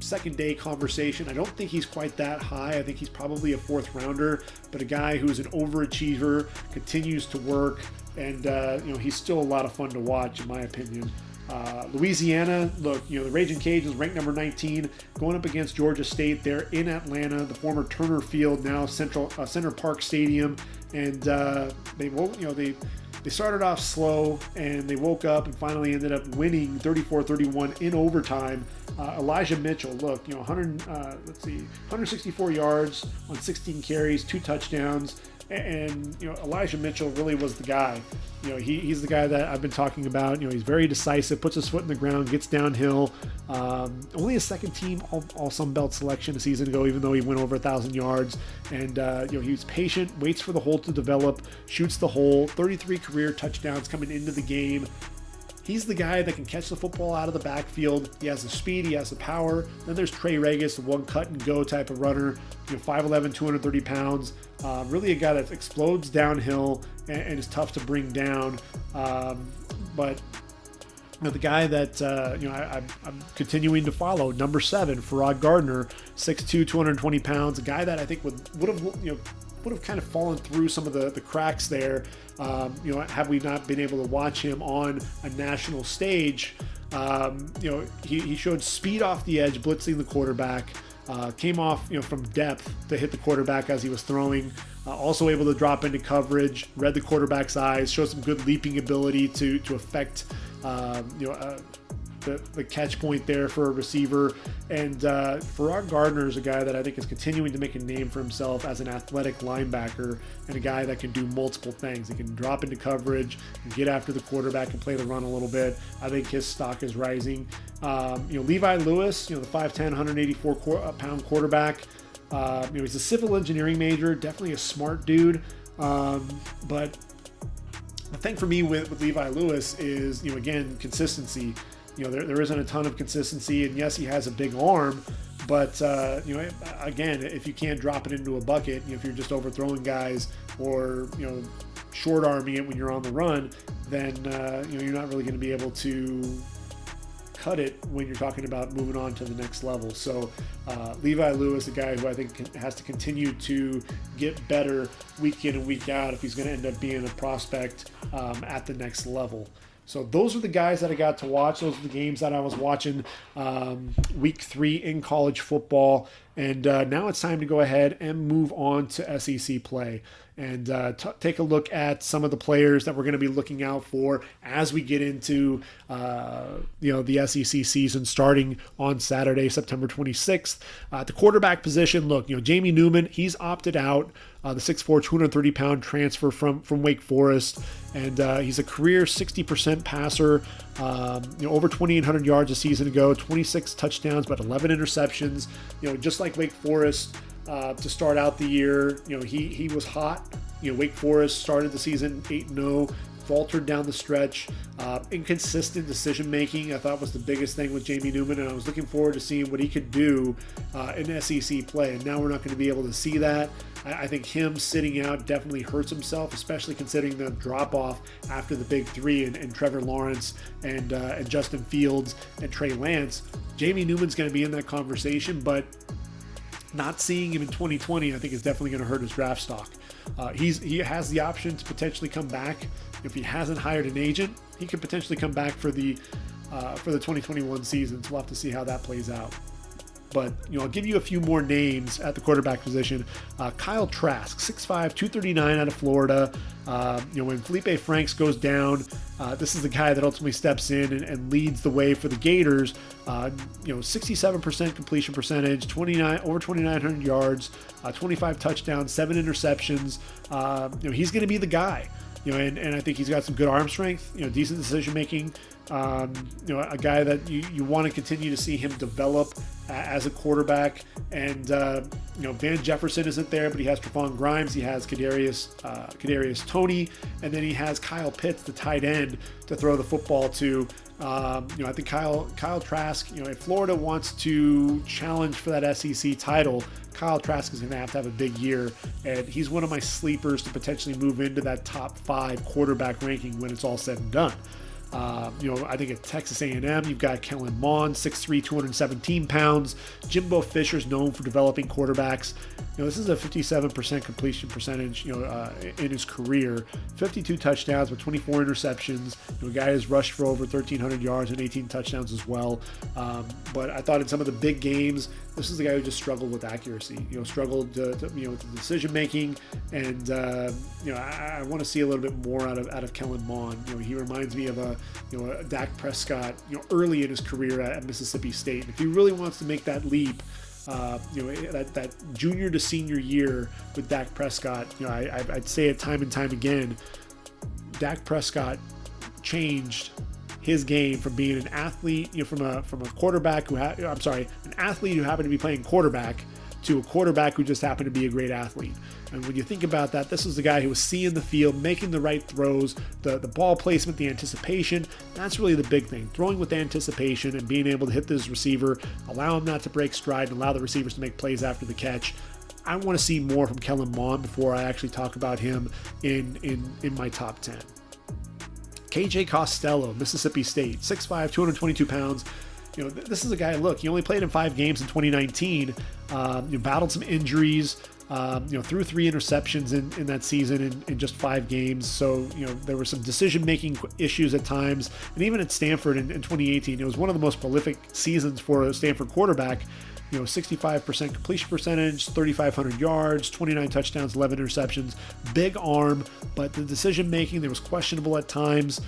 second day conversation. I don't think he's quite that high. I think he's probably a 4th rounder, but a guy who's an overachiever, continues to work, and he's still a lot of fun to watch, in my opinion. Louisiana, look, the Raging Cajuns ranked number 19, going up against Georgia State. They're in Atlanta, the former Turner Field, now Center Park Stadium, and they started off slow, and they woke up and finally ended up winning 34-31 in overtime. Elijah Mitchell, look, 164 yards on 16 carries, 2 touchdowns. And Elijah Mitchell really was the guy. He's the guy that I've been talking about. He's very decisive, puts his foot in the ground, gets downhill. Only a second team all Sun Belt selection a season ago, even though he went over 1,000 yards. And he was patient, waits for the hole to develop, shoots the hole. 33 career touchdowns coming into the game. He's the guy that can catch the football out of the backfield. He has the speed, he has the power. Then there's Trey Regis, the one cut and go type of runner, 5'11", 230 pounds. Really a guy that explodes downhill and is tough to bring down. But the guy that I'm continuing to follow, number 7, Farrod Gardner, 6'2", 220 pounds. A guy that I think would have kind of fallen through some of the cracks there, had we not been able to watch him on a national stage. He showed speed off the edge, blitzing the quarterback. Came off from depth to hit the quarterback as he was throwing. Also able to drop into coverage, read the quarterback's eyes, showed some good leaping ability to affect the catch point there for a receiver. And Farrod Gardner is a guy that I think is continuing to make a name for himself as an athletic linebacker, and a guy that can do multiple things. He can drop into coverage, get after the quarterback, and play the run a little bit. I think his stock is rising. Levi Lewis, the 5'10", 184-pound quarterback. He's a civil engineering major, definitely a smart dude. But the thing for me with Levi Lewis is, again, consistency. There isn't a ton of consistency, and yes, he has a big arm, but again, if you can't drop it into a bucket, if you're just overthrowing guys or short arming it when you're on the run, then you're not really going to be able to cut it when you're talking about moving on to the next level. So Levi Lewis, a guy who I think has to continue to get better week in and week out if he's going to end up being a prospect at the next level. So those are the guys that I got to watch. Those are the games that I was watching week 3 in college football. And now it's time to go ahead and move on to SEC play and take a look at some of the players that we're going to be looking out for as we get into the SEC season starting on Saturday, September 26th. At the quarterback position, look, Jamie Newman, he's opted out. The 6'4", 230-pound transfer from Wake Forest. And he's a career 60% passer, Over 2,800 yards a season ago, 26 touchdowns, but 11 interceptions. Just like Wake Forest to start out the year, he was hot. Wake Forest started the season 8-0. Faltered down the stretch. Inconsistent decision making, I thought, was the biggest thing with Jamie Newman, and I was looking forward to seeing what he could do in SEC play. And now we're not going to be able to see that. I think him sitting out definitely hurts himself, especially considering the drop off after the big three and Trevor Lawrence and Justin Fields and Trey Lance. Jamie Newman's going to be in that conversation, but not seeing him in 2020, I think, is definitely going to hurt his draft stock. He has the option to potentially come back. If he hasn't hired an agent, he could potentially come back for the 2021 season. So we'll have to see how that plays out. But, I'll give you a few more names at the quarterback position. Kyle Trask, 6'5", 239 out of Florida. When Felipe Franks goes down, this is the guy that ultimately steps in and leads the way for the Gators. 67% completion percentage, over 2,900 yards, 25 touchdowns, 7 interceptions. He's going to be the guy. And I think he's got some good arm strength, decent decision making. A guy that you want to continue to see him develop as a quarterback. And Van Jefferson isn't there, but he has Trevon Grimes, he has Kadarius Toney, and then he has Kyle Pitts, the tight end, to throw the football to. I think Kyle Trask, if Florida wants to challenge for that SEC title, Kyle Trask is going to have a big year, and he's one of my sleepers to potentially move into that top 5 quarterback ranking when it's all said and done. I think at Texas A&M, you've got Kellen Mond, 6'3", 217 pounds. Jimbo Fisher's known for developing quarterbacks. This is a 57% completion percentage, in his career. 52 touchdowns with 24 interceptions. A guy has rushed for over 1,300 yards and 18 touchdowns as well. But I thought in some of the big games, this is the guy who just struggled with accuracy. Struggled with the decision making, and I want to see a little bit more out of Kellen Mond. He reminds me of a Dak Prescott, early in his career at Mississippi State. And if he really wants to make that leap, that junior to senior year with Dak Prescott, I'd say it time and time again, Dak Prescott changed his game from being an athlete, from a quarterback an athlete who happened to be playing quarterback to a quarterback who just happened to be a great athlete. And when you think about that, this was the guy who was seeing the field, making the right throws, the ball placement, the anticipation. That's really the big thing. Throwing with anticipation and being able to hit this receiver, allow him not to break stride, and allow the receivers to make plays after the catch. I want to see more from Kellen Mond before I actually talk about him in my top 10. KJ Costello, Mississippi State, 6'5", 222 pounds. This is a guy, look, he only played in 5 games in 2019, battled some injuries, threw 3 interceptions in that season in just 5 games. So, there were some decision-making issues at times. And even at Stanford in 2018, it was one of the most prolific seasons for a Stanford quarterback. 65% completion percentage, 3,500 yards, 29 touchdowns, 11 interceptions, big arm, but the decision making there was questionable at times.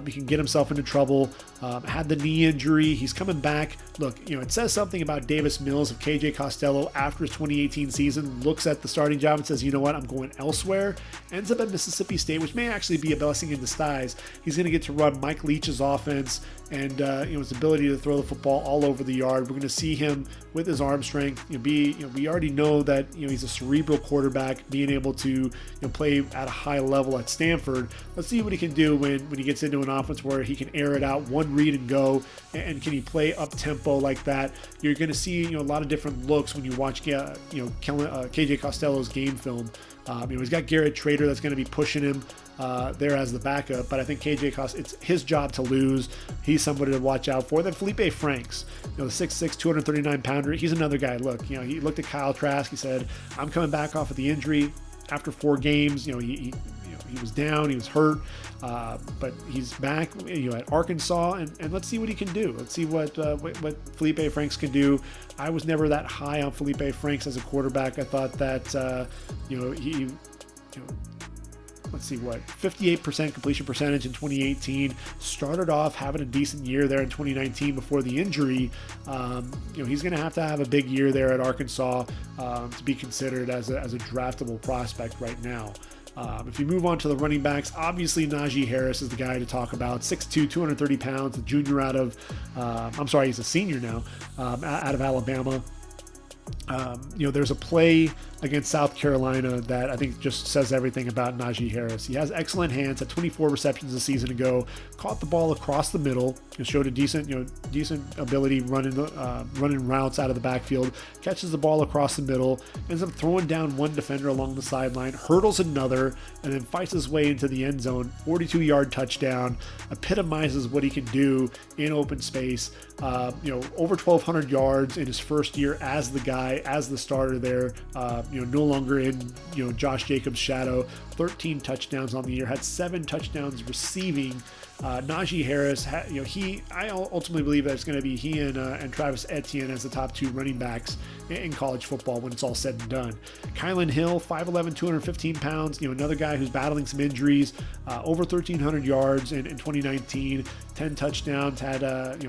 He can get himself into trouble. Had the knee injury. He's coming back. Look, it says something about Davis Mills of KJ Costello after his 2018 season, looks at the starting job and says, you know what, I'm going elsewhere. Ends up at Mississippi State, which may actually be a blessing in disguise. He's going to get to run Mike Leach's offense and his ability to throw the football all over the yard. We're going to see him with his arm strength. We already know that he's a cerebral quarterback, being able to play at a high level at Stanford. Let's see what he can do when he gets into an offense where he can air it out, one read and go, and can he play up tempo like that? You're going to see a lot of different looks when you watch KJ Costello's game film. He's got Garrett Trader that's going to be pushing him there as the backup, but I think KJ Costello, it's his job to lose. He's somebody to watch out for. Then Felipe Franks, the 6'6", 239 pounder. He's another guy. Look, he looked at Kyle Trask. He said, "I'm coming back off of the injury after 4 games." He was down, he was hurt, but he's back at Arkansas, and let's see what he can do. Let's see what Felipe Franks can do. I was never that high on Felipe Franks as a quarterback. I thought that let's see 58% completion percentage in 2018. Started off having a decent year there in 2019 before the injury. He's going to have a big year there at Arkansas to be considered as a draftable prospect right now. If you move on to the running backs, obviously Najee Harris is the guy to talk about. 6'2", 230 pounds, a junior out of, he's a senior now, out of Alabama. There's a play against South Carolina that I think just says everything about Najee Harris. He has excellent hands. Had 24 receptions a season ago. Caught the ball across the middle. Showed a decent ability running routes out of the backfield. Catches the ball across the middle. Ends up throwing down one defender along the sideline. Hurdles another, and then fights his way into the end zone. 42-yard touchdown. Epitomizes what he can do in open space. Over 1,200 yards in his first year as the guy, as the starter there. No longer in, Josh Jacobs' shadow. 13 touchdowns on the year, had 7 touchdowns receiving. Najee Harris, I ultimately believe that it's going to be he and Travis Etienne as the top 2 running backs in college football when it's all said and done. Kylan Hill, 5'11", 215 pounds, another guy who's battling some injuries, over 1,300 yards in 2019, 10 touchdowns, had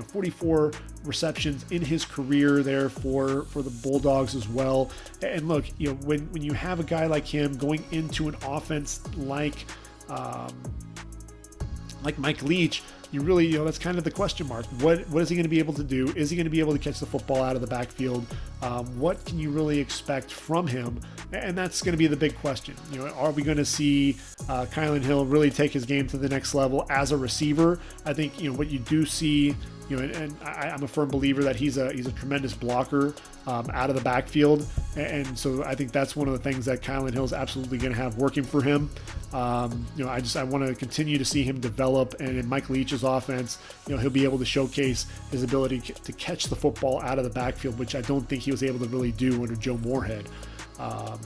44 receptions in his career there for the Bulldogs as well. And look, when you have a guy like him going into an offense like Mike Leach, you really, that's kind of the question mark. What is he going to be able to do? Is he going to be able to catch the football out of the backfield? What can you really expect from him? And that's going to be the big question. Are we going to see Kylan Hill really take his game to the next level as a receiver? I think, what you do see, and I'm a firm believer that he's a tremendous blocker out of the backfield, and so I think that's one of the things that Kylan Hill is absolutely going to have working for him. I want to continue to see him develop, and in Mike Leach's offense, he'll be able to showcase his ability to catch the football out of the backfield, which I don't think he was able to really do under Joe Moorhead. I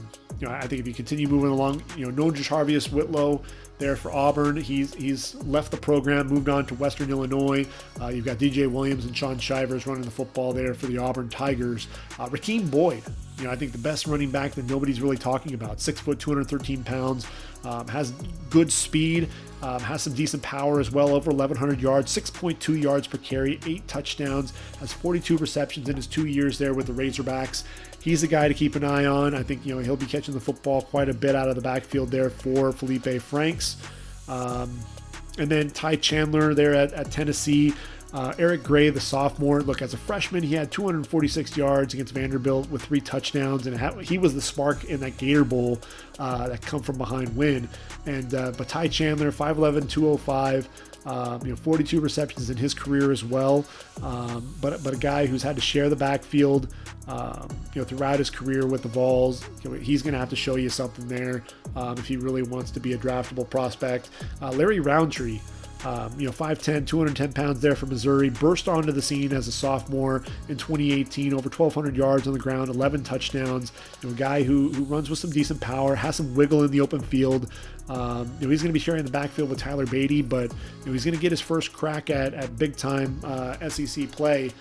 think if you continue moving along, no Jarvis Whitlow there for Auburn. He's left the program, moved on to Western Illinois. You've got DJ Williams and Sean Shivers running the football there for the Auburn Tigers. Rakeem Boyd, I think the best running back that nobody's really talking about. 6 foot, 213 pounds, has good speed, has some decent power as well, over 1,100 yards, 6.2 yards per carry, 8 touchdowns, has 42 receptions in his 2 years there with the Razorbacks. He's a guy to keep an eye on. I think, he'll be catching the football quite a bit out of the backfield there for Felipe Franks. And then Ty Chandler there at Tennessee. Eric Gray, the sophomore. Look, as a freshman, he had 246 yards against Vanderbilt with 3 touchdowns, and he was the spark in that Gator Bowl that come from behind win. And but Ty Chandler, 5'11", 205. 42 receptions in his career as well. But a guy who's had to share the backfield, throughout his career with the Vols. He's going to have to show you something there if he really wants to be a draftable prospect. Larry Roundtree, 5'10", 210 pounds there for Missouri, burst onto the scene as a sophomore in 2018, over 1,200 yards on the ground, 11 touchdowns. A guy who runs with some decent power, has some wiggle in the open field. He's going to be sharing the backfield with Tyler Beatty, but he's going to get his first crack at big time SEC play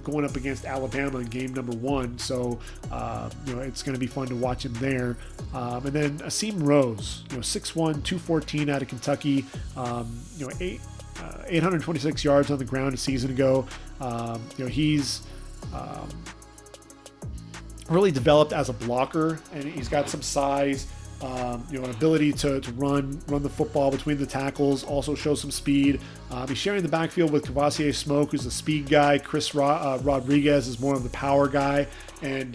going up against Alabama in game number 1. So it's going to be fun to watch him there. And then Asim Rose, 6'1", 214 out of Kentucky, 826 yards on the ground a season ago. He's really developed as a blocker, and he's got some size. An ability to run the football between the tackles, also shows some speed. He's sharing the backfield with Cavassier Smoke, who's a speed guy. Chris Rodriguez is more of the power guy. And,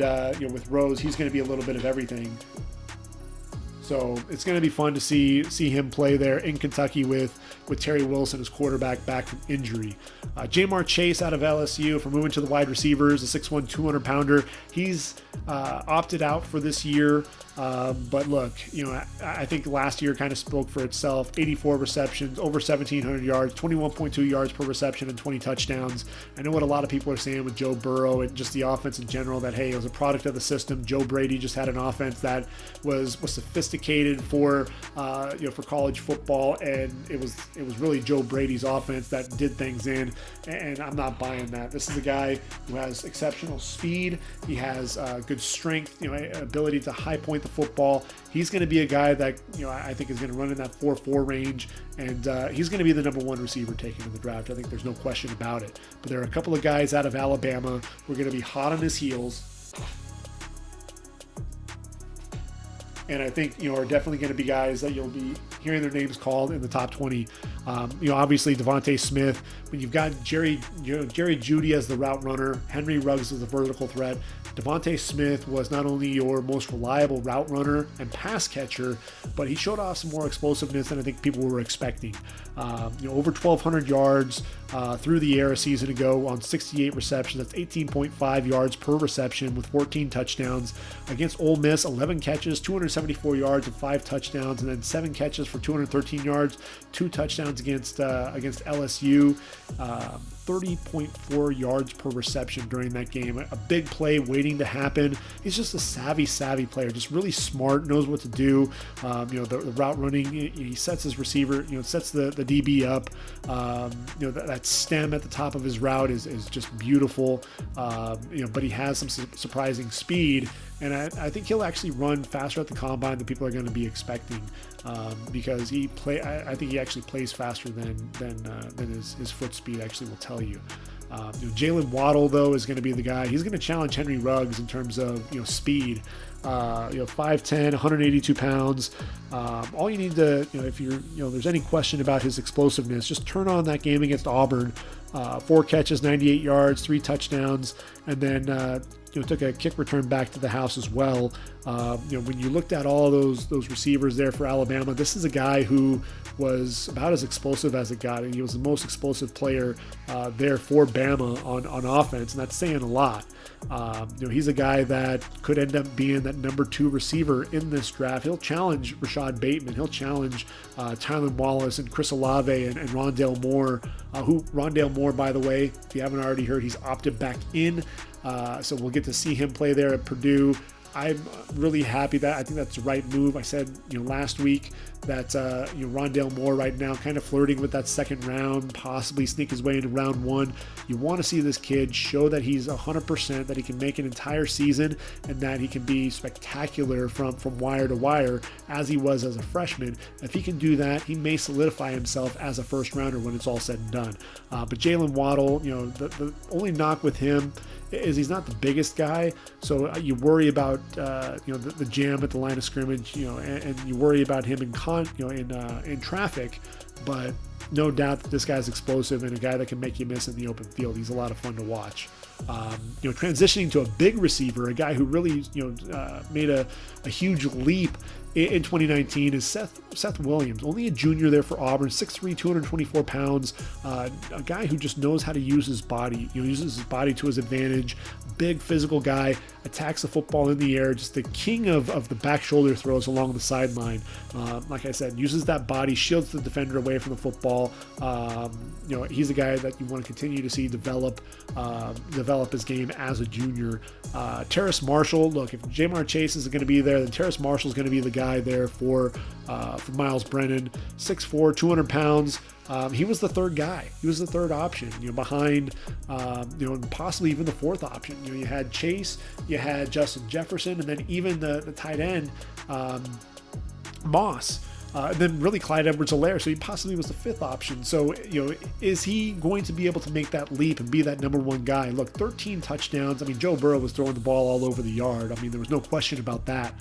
with Rose, he's going to be a little bit of everything. So it's going to be fun to see him play there in Kentucky with Terry Wilson as quarterback back from injury. Jamar Chase out of LSU for moving to the wide receivers, a 6'1", 200-pounder. He's opted out for this year. But look, I think last year kind of spoke for itself. 84 receptions, over 1,700 yards, 21.2 yards per reception, and 20 touchdowns. I know what a lot of people are saying with Joe Burrow and just the offense in general, that, hey, it was a product of the system. Joe Brady just had an offense that was sophisticated for college football, and it was really Joe Brady's offense that did things in, and I'm not buying that. This is a guy who has exceptional speed. He has good strength, ability to high point the football. He's going to be a guy that I think is going to run in that 4.4 range, and he's going to be the number 1 receiver taken in the draft. I think there's no question about it. But there are a couple of guys out of Alabama who are going to be hot on his heels. and I think, are definitely going to be guys that you'll be hearing their names called in the top 20. Obviously Devonta Smith, when you've got Jerry Jeudy as the route runner, Henry Ruggs as the vertical threat. Devonta Smith was not only your most reliable route runner and pass catcher, but he showed off some more explosiveness than I think people were expecting. Over 1,200 yards through the air a season ago on 68 receptions. That's 18.5 yards per reception with 14 touchdowns. Against Ole Miss, 11 catches, 274 yards and 5 touchdowns, and then 7 catches for 213 yards, 2 touchdowns against LSU. 30.4 yards per reception during that game. A big play waiting to happen. He's just a savvy player, just really smart, knows what to do. The route running, he sets his receiver, sets the DB up. That stem at the top of his route is just beautiful. But he has some surprising speed, and I think he'll actually run faster at the combine than people are going to be expecting, because I think he actually plays faster than his foot speed actually will tell you. Jaylen Waddle, though, is going to be the guy. He's going to challenge Henry Ruggs in terms of speed. 5'10", 182 pounds. All you need to, if there's any question about his explosiveness, just turn on that game against Auburn. 4 catches, 98 yards, 3 touchdowns, and then took a kick return back to the house as well. When you looked at all those receivers there for Alabama, this is a guy who was about as explosive as it got. He was the most explosive player there for Bama on offense, and that's saying a lot. He's a guy that could end up being that number 2 receiver in this draft. He'll challenge Rashad Bateman. He'll challenge Tylan Wallace and Chris Olave and Rondale Moore. Rondale Moore, by the way, if you haven't already heard, he's opted back in. So we'll get to see him play there at Purdue. I'm really happy that I think that's the right move. I said, last week that, Rondale Moore right now kind of flirting with that second round, possibly sneak his way into round 1. You want to see this kid show that he's 100%, that he can make an entire season, and that he can be spectacular from wire to wire as he was as a freshman. If he can do that, he may solidify himself as a first rounder when it's all said and done. But Jaylen Waddle, the only knock with him is he's not the biggest guy, so you worry about the jam at the line of scrimmage, and you worry about him in traffic. But no doubt that this guy's explosive and a guy that can make you miss in the open field. He's a lot of fun to watch. Transitioning to a big receiver, a guy who really made a huge leap in 2019 is Seth Williams, only a junior there for Auburn, 6'3", 224 pounds, a guy who just knows how to use his body, uses his body to his advantage, big physical guy, attacks the football in the air, just the king of the back shoulder throws along the sideline. Like I said, uses that body, shields the defender away from the football. He's a guy that you want to continue to see develop his game as a junior. Terrace Marshall, look, if Jamar Chase is going to be there, then Terrace Marshall is going to be the guy there for Miles Brennan. 6'4", 200 pounds. He was the third guy. He was the third option, behind, and possibly even the fourth option. You had Chase, you had Justin Jefferson, and then even the tight end, Moss. And then really Clyde Edwards-Helaire, so he possibly was the fifth option. So, is he going to be able to make that leap and be that number 1 guy? Look, 13 touchdowns. Joe Burrow was throwing the ball all over the yard. There was no question about that.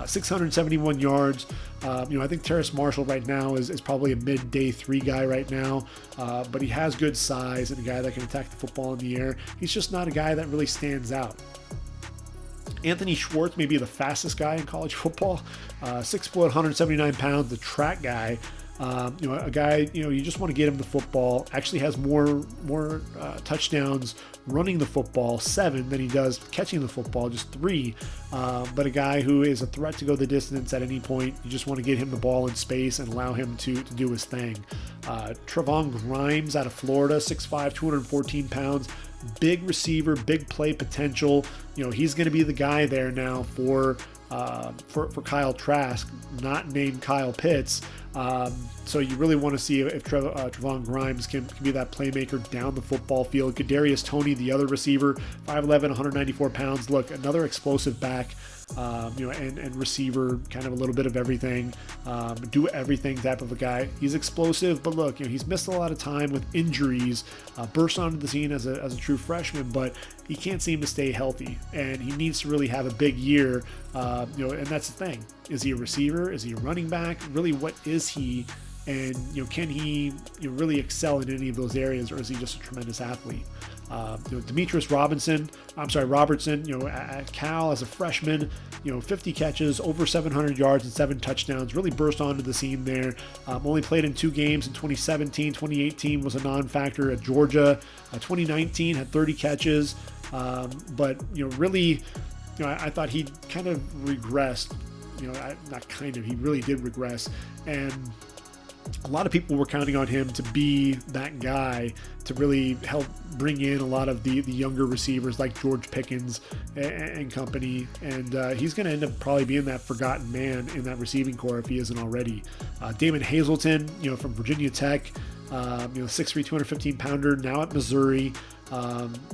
671 yards. I think Terrace Marshall right now is probably a mid-day 3 guy right now, but he has good size and a guy that can attack the football in the air. He's just not a guy that really stands out. Anthony Schwartz may be the fastest guy in college football, 6 foot, 179 pounds, the track guy. A guy, you just want to get him the football. Actually has more touchdowns running the football, 7, than he does catching the football, just 3. But a guy who is a threat to go the distance at any point. You just want to get him the ball in space and allow him to do his thing. Trevon Grimes out of Florida, 6'5", 214 pounds. Big receiver, big play potential. He's going to be the guy there now for Kyle Trask, not named Kyle Pitts. So you really want to see if Trevon Grimes can be that playmaker down the football field. Kadarius Toney, the other receiver, 5'11", 194 pounds. Look, another explosive back. and receiver, kind of a little bit of everything, do everything type of a guy. He's explosive, but look, he's missed a lot of time with injuries, burst onto the scene as a true freshman, but he can't seem to stay healthy, and he needs to really have a big year, and that's the thing. Is he a receiver? Is he a running back? Really, what is he? And can he really excel in any of those areas, or is he just a tremendous athlete? Demetrius Robertson, at Cal as a freshman, 50 catches, over 700 yards and 7 touchdowns, really burst onto the scene there. Only played in 2 games in 2017, 2018 was a non-factor at Georgia. 2019 had 30 catches, but really, I thought he kind of regressed. He really did regress, and a lot of people were counting on him to be that guy to really help bring in a lot of the younger receivers like George Pickens and company. And he's going to end up probably being that forgotten man in that receiving corps if he isn't already. Damon Hazleton, from Virginia Tech, 6'3", 215-pounder, now at Missouri.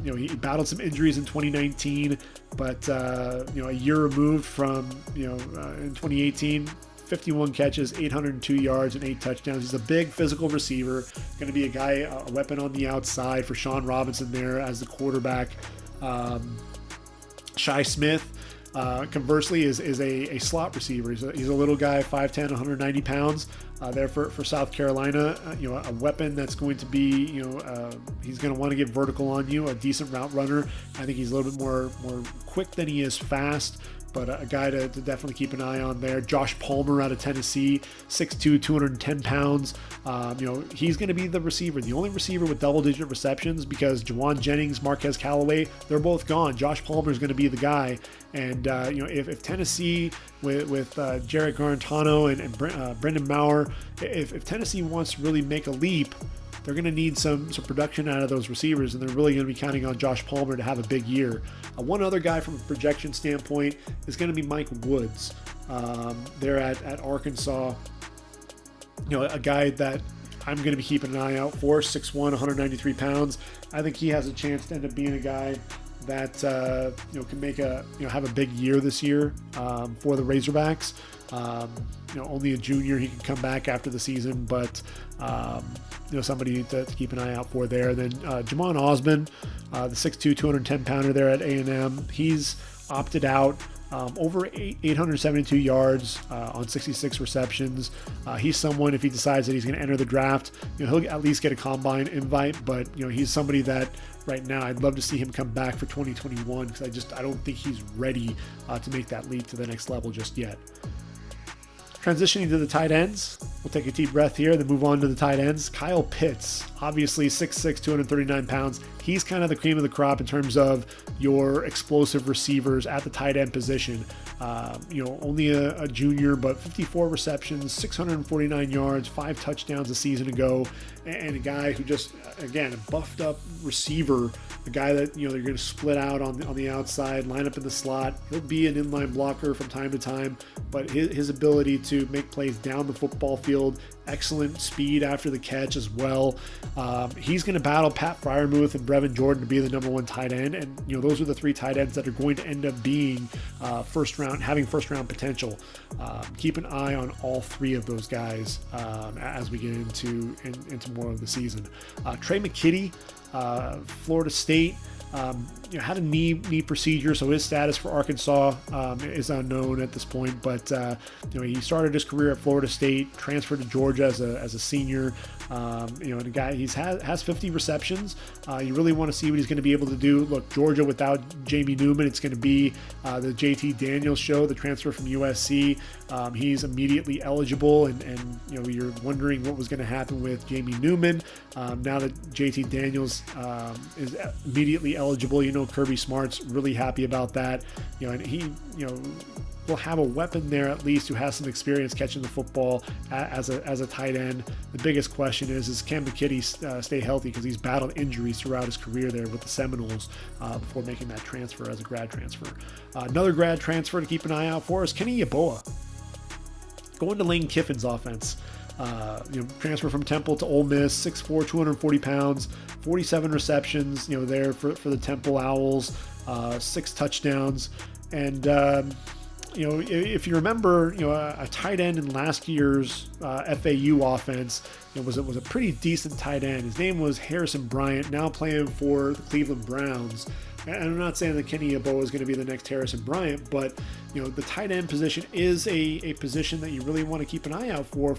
He battled some injuries in 2019, but a year removed from in 2018. 51 catches, 802 yards, and 8 touchdowns. He's a big physical receiver, going to be a weapon on the outside for Sean Robinson there as the quarterback. Shi Smith, conversely, is a slot receiver. He's a little guy, 5'10", 190 pounds, there for South Carolina. A weapon that's going to be, he's going to want to get vertical on you, a decent route runner. I think he's a little bit more quick than he is fast, but a guy to definitely keep an eye on there. Josh Palmer out of Tennessee, 6'2", 210 pounds. He's going to be the receiver, the only receiver with double-digit receptions, because Jawan Jennings, Marquez Callaway, they're both gone. Josh Palmer is going to be the guy. And, if Tennessee with Jarrett Garantano and Brendan Maurer, if Tennessee wants to really make a leap, they're going to need some production out of those receivers, and they're really going to be counting on Josh Palmer to have a big year. One other guy from a projection standpoint is going to be Mike Woods. There at Arkansas, a guy that I'm going to be keeping an eye out for, 6'1", 193 pounds. I think he has a chance to end up being a guy that can make have a big year this year for the Razorbacks. Only a junior, he can come back after the season, but somebody to keep an eye out for there. Then Jamon Osmond, the 6'2", 210-pounder there at A&M, he's opted out. Over 872 yards on 66 receptions. He's someone, if he decides that he's going to enter the draft, he'll at least get a combine invite, but he's somebody that right now I'd love to see him come back for 2021, because I don't think he's ready to make that leap to the next level just yet. Transitioning to the tight ends, we'll take a deep breath here, then move on to the tight ends. Kyle Pitts, obviously 6'6", 239 pounds. He's kind of the cream of the crop in terms of your explosive receivers at the tight end position. Only a junior, but 54 receptions, 649 yards, 5 touchdowns a season ago, and a guy who just, again, a buffed up receiver, a guy that they're going to split out on the outside, line up in the slot. He'll be an inline blocker from time to time, but his ability to make plays down the football field, excellent speed after the catch as well. He's going to battle Pat Freiermuth and Brevin Jordan to be the number 1 tight end, and those are the 3 tight ends that are going to end up being having first round potential. Keep an eye on all 3 of those guys as we get into more of the season. Trey McKitty, Florida State, had a knee procedure, so his status for Arkansas is unknown at this point. But he started his career at Florida State, transferred to Georgia as a senior. And a guy has 50 receptions. You really want to see what he's going to be able to do. Look, Georgia without Jamie Newman, it's going to be the JT Daniels show, the transfer from USC. He's immediately eligible, and you're wondering what was going to happen with Jamie Newman. Now that JT Daniels is immediately eligible, Kirby Smart's really happy about that. And he, will have a weapon there at least who has some experience catching the football as a tight end. The biggest question is can McKitty stay healthy, because he's battled injuries throughout his career there with the Seminoles before making that transfer as a grad transfer. Another grad transfer to keep an eye out for is Kenny Yeboah, going to Lane Kiffin's offense. Transfer from Temple to Ole Miss, 6'4", 240 pounds, 47 receptions, there for the Temple Owls, 6 touchdowns. And, if you remember, a tight end in last year's FAU offense, was a pretty decent tight end. His name was Harrison Bryant, now playing for the Cleveland Browns. And I'm not saying that Kenny Yeboah is going to be the next Harrison Bryant, but the tight end position is a position that you really want to keep an eye out for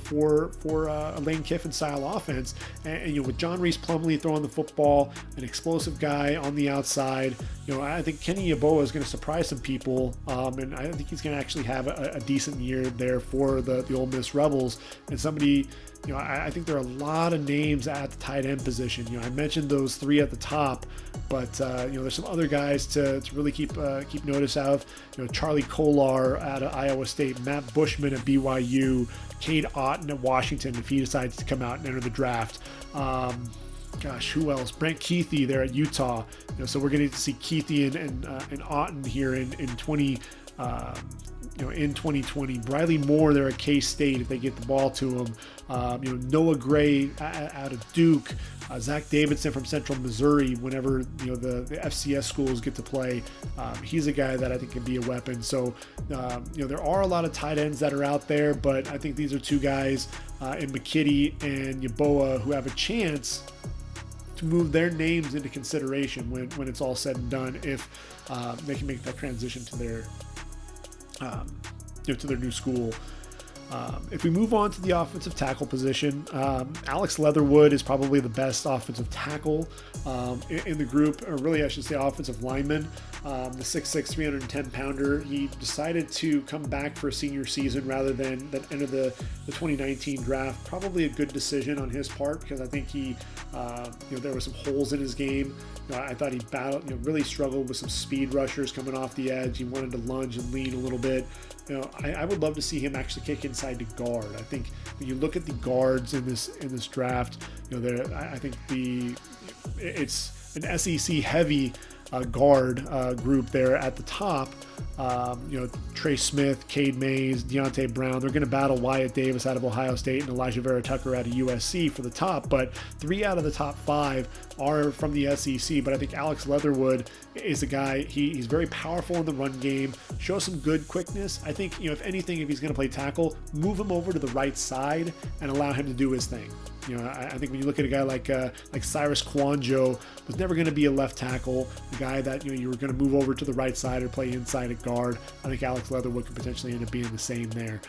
a Lane Kiffin style offense. And with John Reese Plumlee throwing the football, an explosive guy on the outside, I think Kenny Yeboah is going to surprise some people, and I think he's going to actually have a decent year there for the Ole Miss Rebels. And somebody, I think there are a lot of names at the tight end position. I mentioned those three at the top, but there's some other guys to really keep notice of. Charlie Kolar out of Iowa State, Matt Bushman at BYU, Cade Otton at Washington if he decides to come out and enter the draft. Who else? Brent Keithy there at Utah. So we're going to see Keithy and Otton here in 2020. Briley Moore there at K-State if they get the ball to him. Noah Gray out of Duke. Zach Davidson from Central Missouri. Whenever the FCS schools get to play, he's a guy that I think can be a weapon. So there are a lot of tight ends that are out there, but I think these are two guys in McKitty and Yeboah who have a chance to move their names into consideration when it's all said and done, if they can make that transition to their new school. If we move on to the offensive tackle position, Alex Leatherwood is probably the best offensive tackle in the group, or really I should say offensive lineman. The 6'6", 310-pounder. He decided to come back for a senior season rather than enter the 2019 draft. Probably a good decision on his part, because I think he, there were some holes in his game. I thought he really struggled with some speed rushers coming off the edge. He wanted to lunge and lean a little bit. I would love to see him actually kick inside to guard. I think when you look at the guards in this draft, I think it's an SEC heavy guard group there at the top. Trey Smith, Cade Mays, Deontay Brown, they're going to battle Wyatt Davis out of Ohio State and Elijah Vera Tucker out of USC for the top, but 3 out of the top 5 are from the SEC. But I think Alex Leatherwood is a guy, he's very powerful in the run game, shows some good quickness. I think, if anything, if he's going to play tackle, move him over to the right side and allow him to do his thing. I think when you look at a guy like Cyrus Kwanjo, was never going to be a left tackle, a guy that you were going to move over to the right side or play inside at guard. I think Alex Leatherwood could potentially end up being the same there.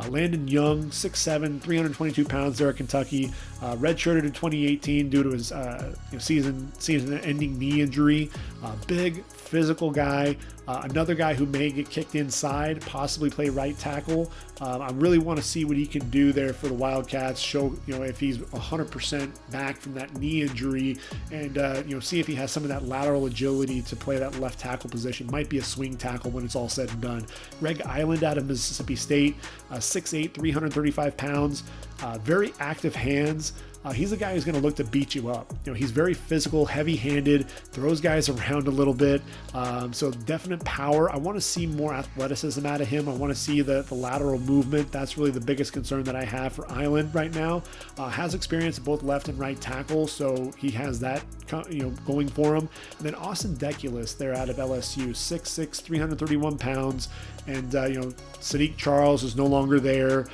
Landon Young, 6'7", 322 pounds there at Kentucky, redshirted in 2018 due to his season-ending knee injury. Big physical guy. Another guy who may get kicked inside, possibly play right tackle. I really want to see what he can do there for the Wildcats. Show if he's 100% back from that knee injury, and see if he has some of that lateral agility to play that left tackle position. Might be a swing tackle when it's all said and done. Greg Island out of Mississippi State, 6'8", 335 pounds, very active hands. He's a guy who's going to look to beat you up. He's very physical, heavy-handed, throws guys around a little bit. So definite power. I want to see more athleticism out of him. I want to see the lateral movement. That's really the biggest concern that I have for Island right now. Has experience at both left and right tackle, so he has that going for him. And then Austin Deculus there out of LSU, 6'6", 331 pounds. And Sadiq Charles is no longer there.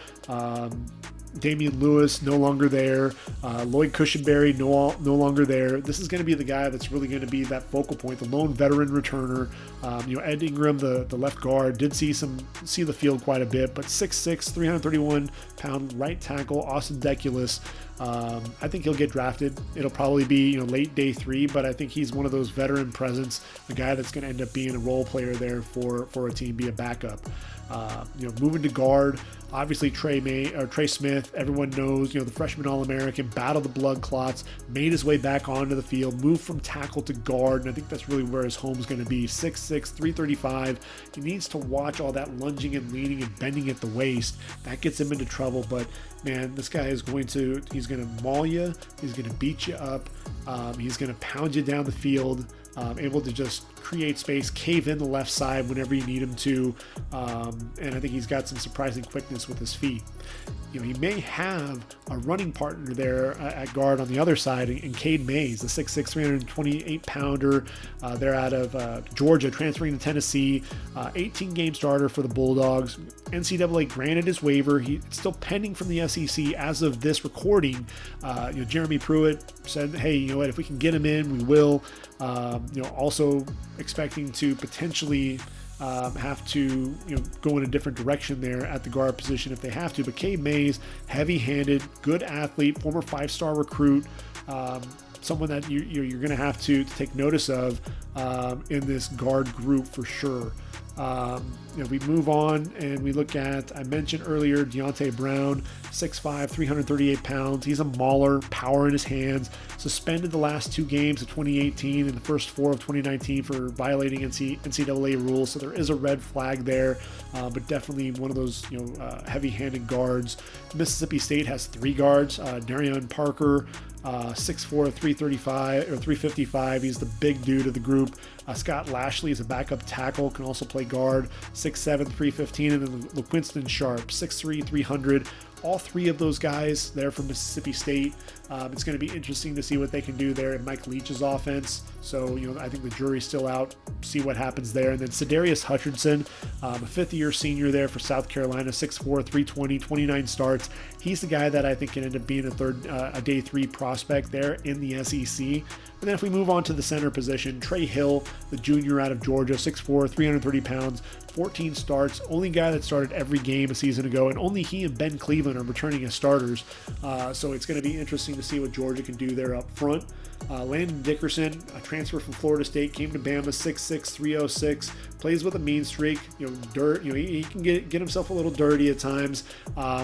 Damian Lewis no longer there. Lloyd Cushenberry no longer there. This is going to be the guy that's really going to be that focal point, the lone veteran returner. Ed Ingram, the left guard, did see the field quite a bit, but 6'6", 331 pound right tackle Austin Deculus. I think he'll get drafted. It'll probably be late day 3, but I think he's one of those veteran presence, the guy that's going to end up being a role player there for a team, be a backup. Moving to guard, obviously Trey Smith, everyone knows, the freshman All-American, battled the blood clots, made his way back onto the field, moved from tackle to guard, and I think that's really where his home's going to be. 6'6", 335. He needs to watch all that lunging and leaning and bending at the waist. That gets him into trouble, but man, this guy he's going to maul you, he's going to beat you up, he's going to pound you down the field. able to just create space, cave in the left side whenever you need him to, and I think he's got some surprising quickness with his feet. He may have a running partner there at guard on the other side in Cade Mays, the 6'6", 328-pounder. They're out of Georgia, transferring to Tennessee. 18-game starter for the Bulldogs. NCAA granted his waiver. He's still pending from the SEC as of this recording. Jeremy Pruitt said, hey, you know what, if we can get him in, we will. Also expecting to potentially have to go in a different direction there at the guard position if they have to. But Cade Mays, heavy-handed, good athlete, former 5-star recruit, someone that you're going to have to take notice of in this guard group for sure. We move on and we look at, I mentioned earlier, Deonta Brown, 6'5", 338 pounds. He's a mauler, power in his hands. Suspended the last 2 games of 2018 and the first 4 of 2019 for violating NCAA rules. So there is a red flag there, but definitely one of those heavy-handed guards. Mississippi State has 3 guards. Darion Parker, 6'4", 335 or 355. He's the big dude of the group. Scott Lashley is a backup tackle, can also play guard, 6'7", 315, and then LaQuinston Sharp, 6'3", 300. All 3 of those guys there from Mississippi State. It's going to be interesting to see what they can do there in Mike Leach's offense. So, I think the jury's still out. See what happens there. And then Cedarius Hutchinson, a 5th-year senior there for South Carolina, 6'4", 320, 29 starts. He's the guy that I think can end up being a day 3 prospect there in the SEC. And then if we move on to the center position, Trey Hill, the junior out of Georgia, 6'4", 330 pounds, 14 starts, only guy that started every game a season ago, and only he and Ben Cleveland are returning as starters. So it's going to be interesting to see what Georgia can do there up front. Landon Dickerson, a transfer from Florida State, came to Bama, 6'6", 306, plays with a mean streak. He can get himself a little dirty at times.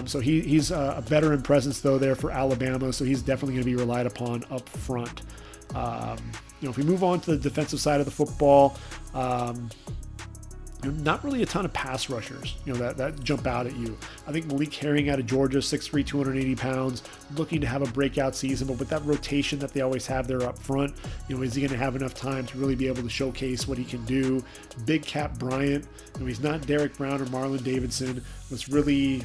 So he's a veteran presence though there for Alabama. So he's definitely going to be relied upon up front. If we move on to the defensive side of the football, not really a ton of pass rushers, that jump out at you. I think Malik Herring out of Georgia, 6'3", 280 pounds, looking to have a breakout season, but with that rotation that they always have there up front, is he going to have enough time to really be able to showcase what he can do? Big Cap Bryant, he's not Derek Brown or Marlon Davidson, was really,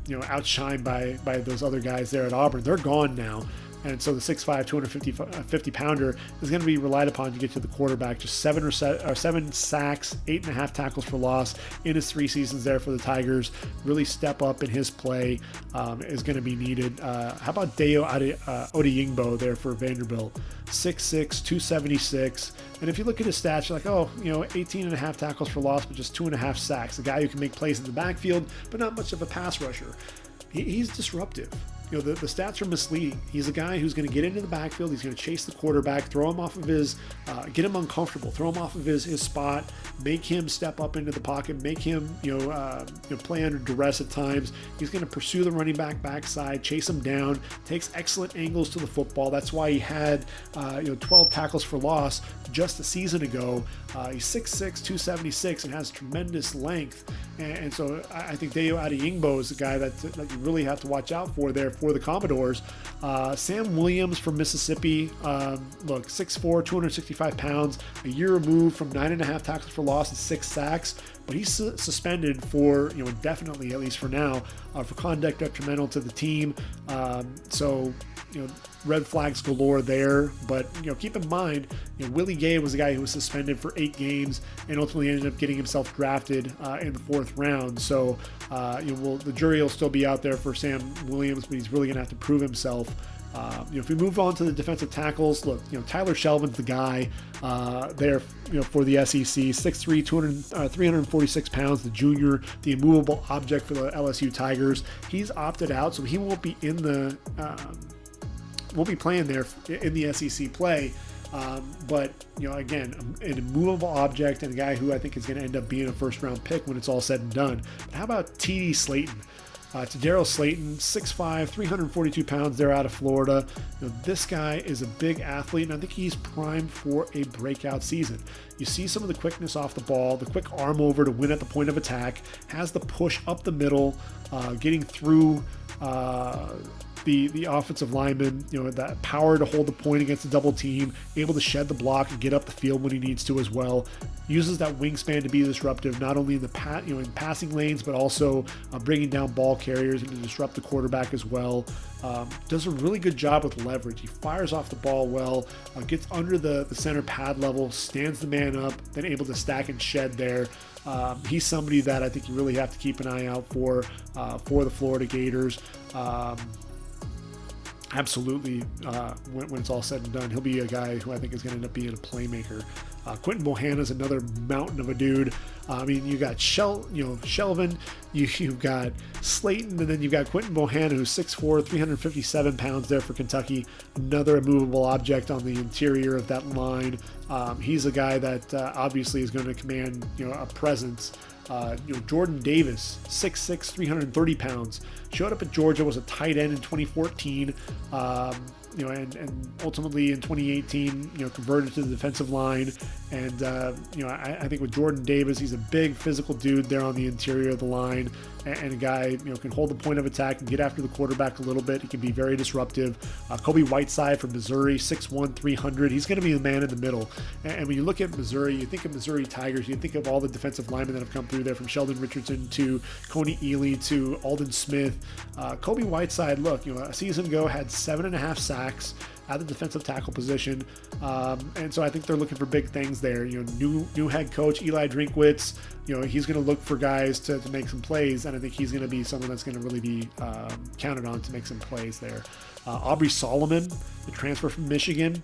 outshined by those other guys there at Auburn. They're gone now. And so the 6'5", 250 pounder is going to be relied upon to get to the quarterback. Just 7 sacks, 8.5 tackles for loss in his 3 seasons there for the Tigers. Really step up in his play is going to be needed. How about Dayo Odeyingbo there for Vanderbilt? 6'6", 276. And if you look at his stats, you're like, 18.5 tackles for loss, but just 2.5 sacks. A guy who can make plays in the backfield, but not much of a pass rusher. He's disruptive. The stats are misleading. He's a guy who's going to get into the backfield. He's going to chase the quarterback, throw him off of his, get him uncomfortable, throw him off of his spot, make him step up into the pocket, make him, play under duress at times. He's going to pursue the running back backside, chase him down, takes excellent angles to the football. That's why he had, 12 tackles for loss just a season ago. He's 6'6", 276 and has tremendous length. And so I think Dayo Odeyingbo is a guy that you really have to watch out for there for the Commodores. Sam Williams from Mississippi, 6'4", 265 pounds, a year removed from 9.5 tackles for loss and 6 sacks, but he's suspended for, indefinitely, at least for now, for conduct detrimental to the team. Red flags galore there, but keep in mind, Willie Gay was a guy who was suspended for 8 games and ultimately ended up getting himself drafted in the 4th round. So, the jury will still be out there for Sam Williams, but he's really going to have to prove himself. If we move on to the defensive tackles, Tyler Shelvin's the guy there, for the SEC, 6'3", 346 pounds, the junior, the immovable object for the LSU Tigers. He's opted out, so he won't be won't be playing there in the SEC play. But, again, an immovable object and a guy who I think is going to end up being a 1st-round pick when it's all said and done. But how about T.D. Slayton? Daryl Slayton, 6'5", 342 pounds, they're out of Florida. This guy is a big athlete, and I think he's primed for a breakout season. You see some of the quickness off the ball, the quick arm over to win at the point of attack, has the push up the middle, getting through the offensive lineman, that power to hold the point against a double team, able to shed the block and get up the field when he needs to as well. Uses that wingspan to be disruptive, not only in the in passing lanes, but also bringing down ball carriers and to disrupt the quarterback as well. Does a really good job with leverage. He fires off the ball well, gets under the center pad level, stands the man up, then able to stack and shed there. He's somebody that I think you really have to keep an eye out for the Florida Gators. Absolutely, when it's all said and done, he'll be a guy who I think is going to end up being a playmaker. Quentin Bohanna is another mountain of a dude. You got Shelvin, you've got Slayton, and then you've got Quentin Bohanna, who's 6'4", 357 pounds there for Kentucky. Another immovable object on the interior of that line. He's a guy that obviously is going to command a presence. Jordan Davis, 6'6", 330 pounds, showed up at Georgia, was a tight end in 2014, and ultimately in 2018, converted to the defensive line. And, I think with Jordan Davis, he's a big physical dude there on the interior of the line, and a guy, can hold the point of attack and get after the quarterback a little bit. He can be very disruptive. Kobe Whiteside from Missouri, 6'1", 300. He's going to be the man in the middle. And when you look at Missouri, you think of Missouri Tigers, you think of all the defensive linemen that have come through there, from Sheldon Richardson to Coney Ely to Alden Smith. Kobe Whiteside, a season ago had 7.5 sacks at the defensive tackle position. And so I think they're looking for big things there. New head coach Eli Drinkwitz, he's going to look for guys to make some plays, and I think he's going to be someone that's going to really be counted on to make some plays there. Aubrey Solomon, the transfer from Michigan,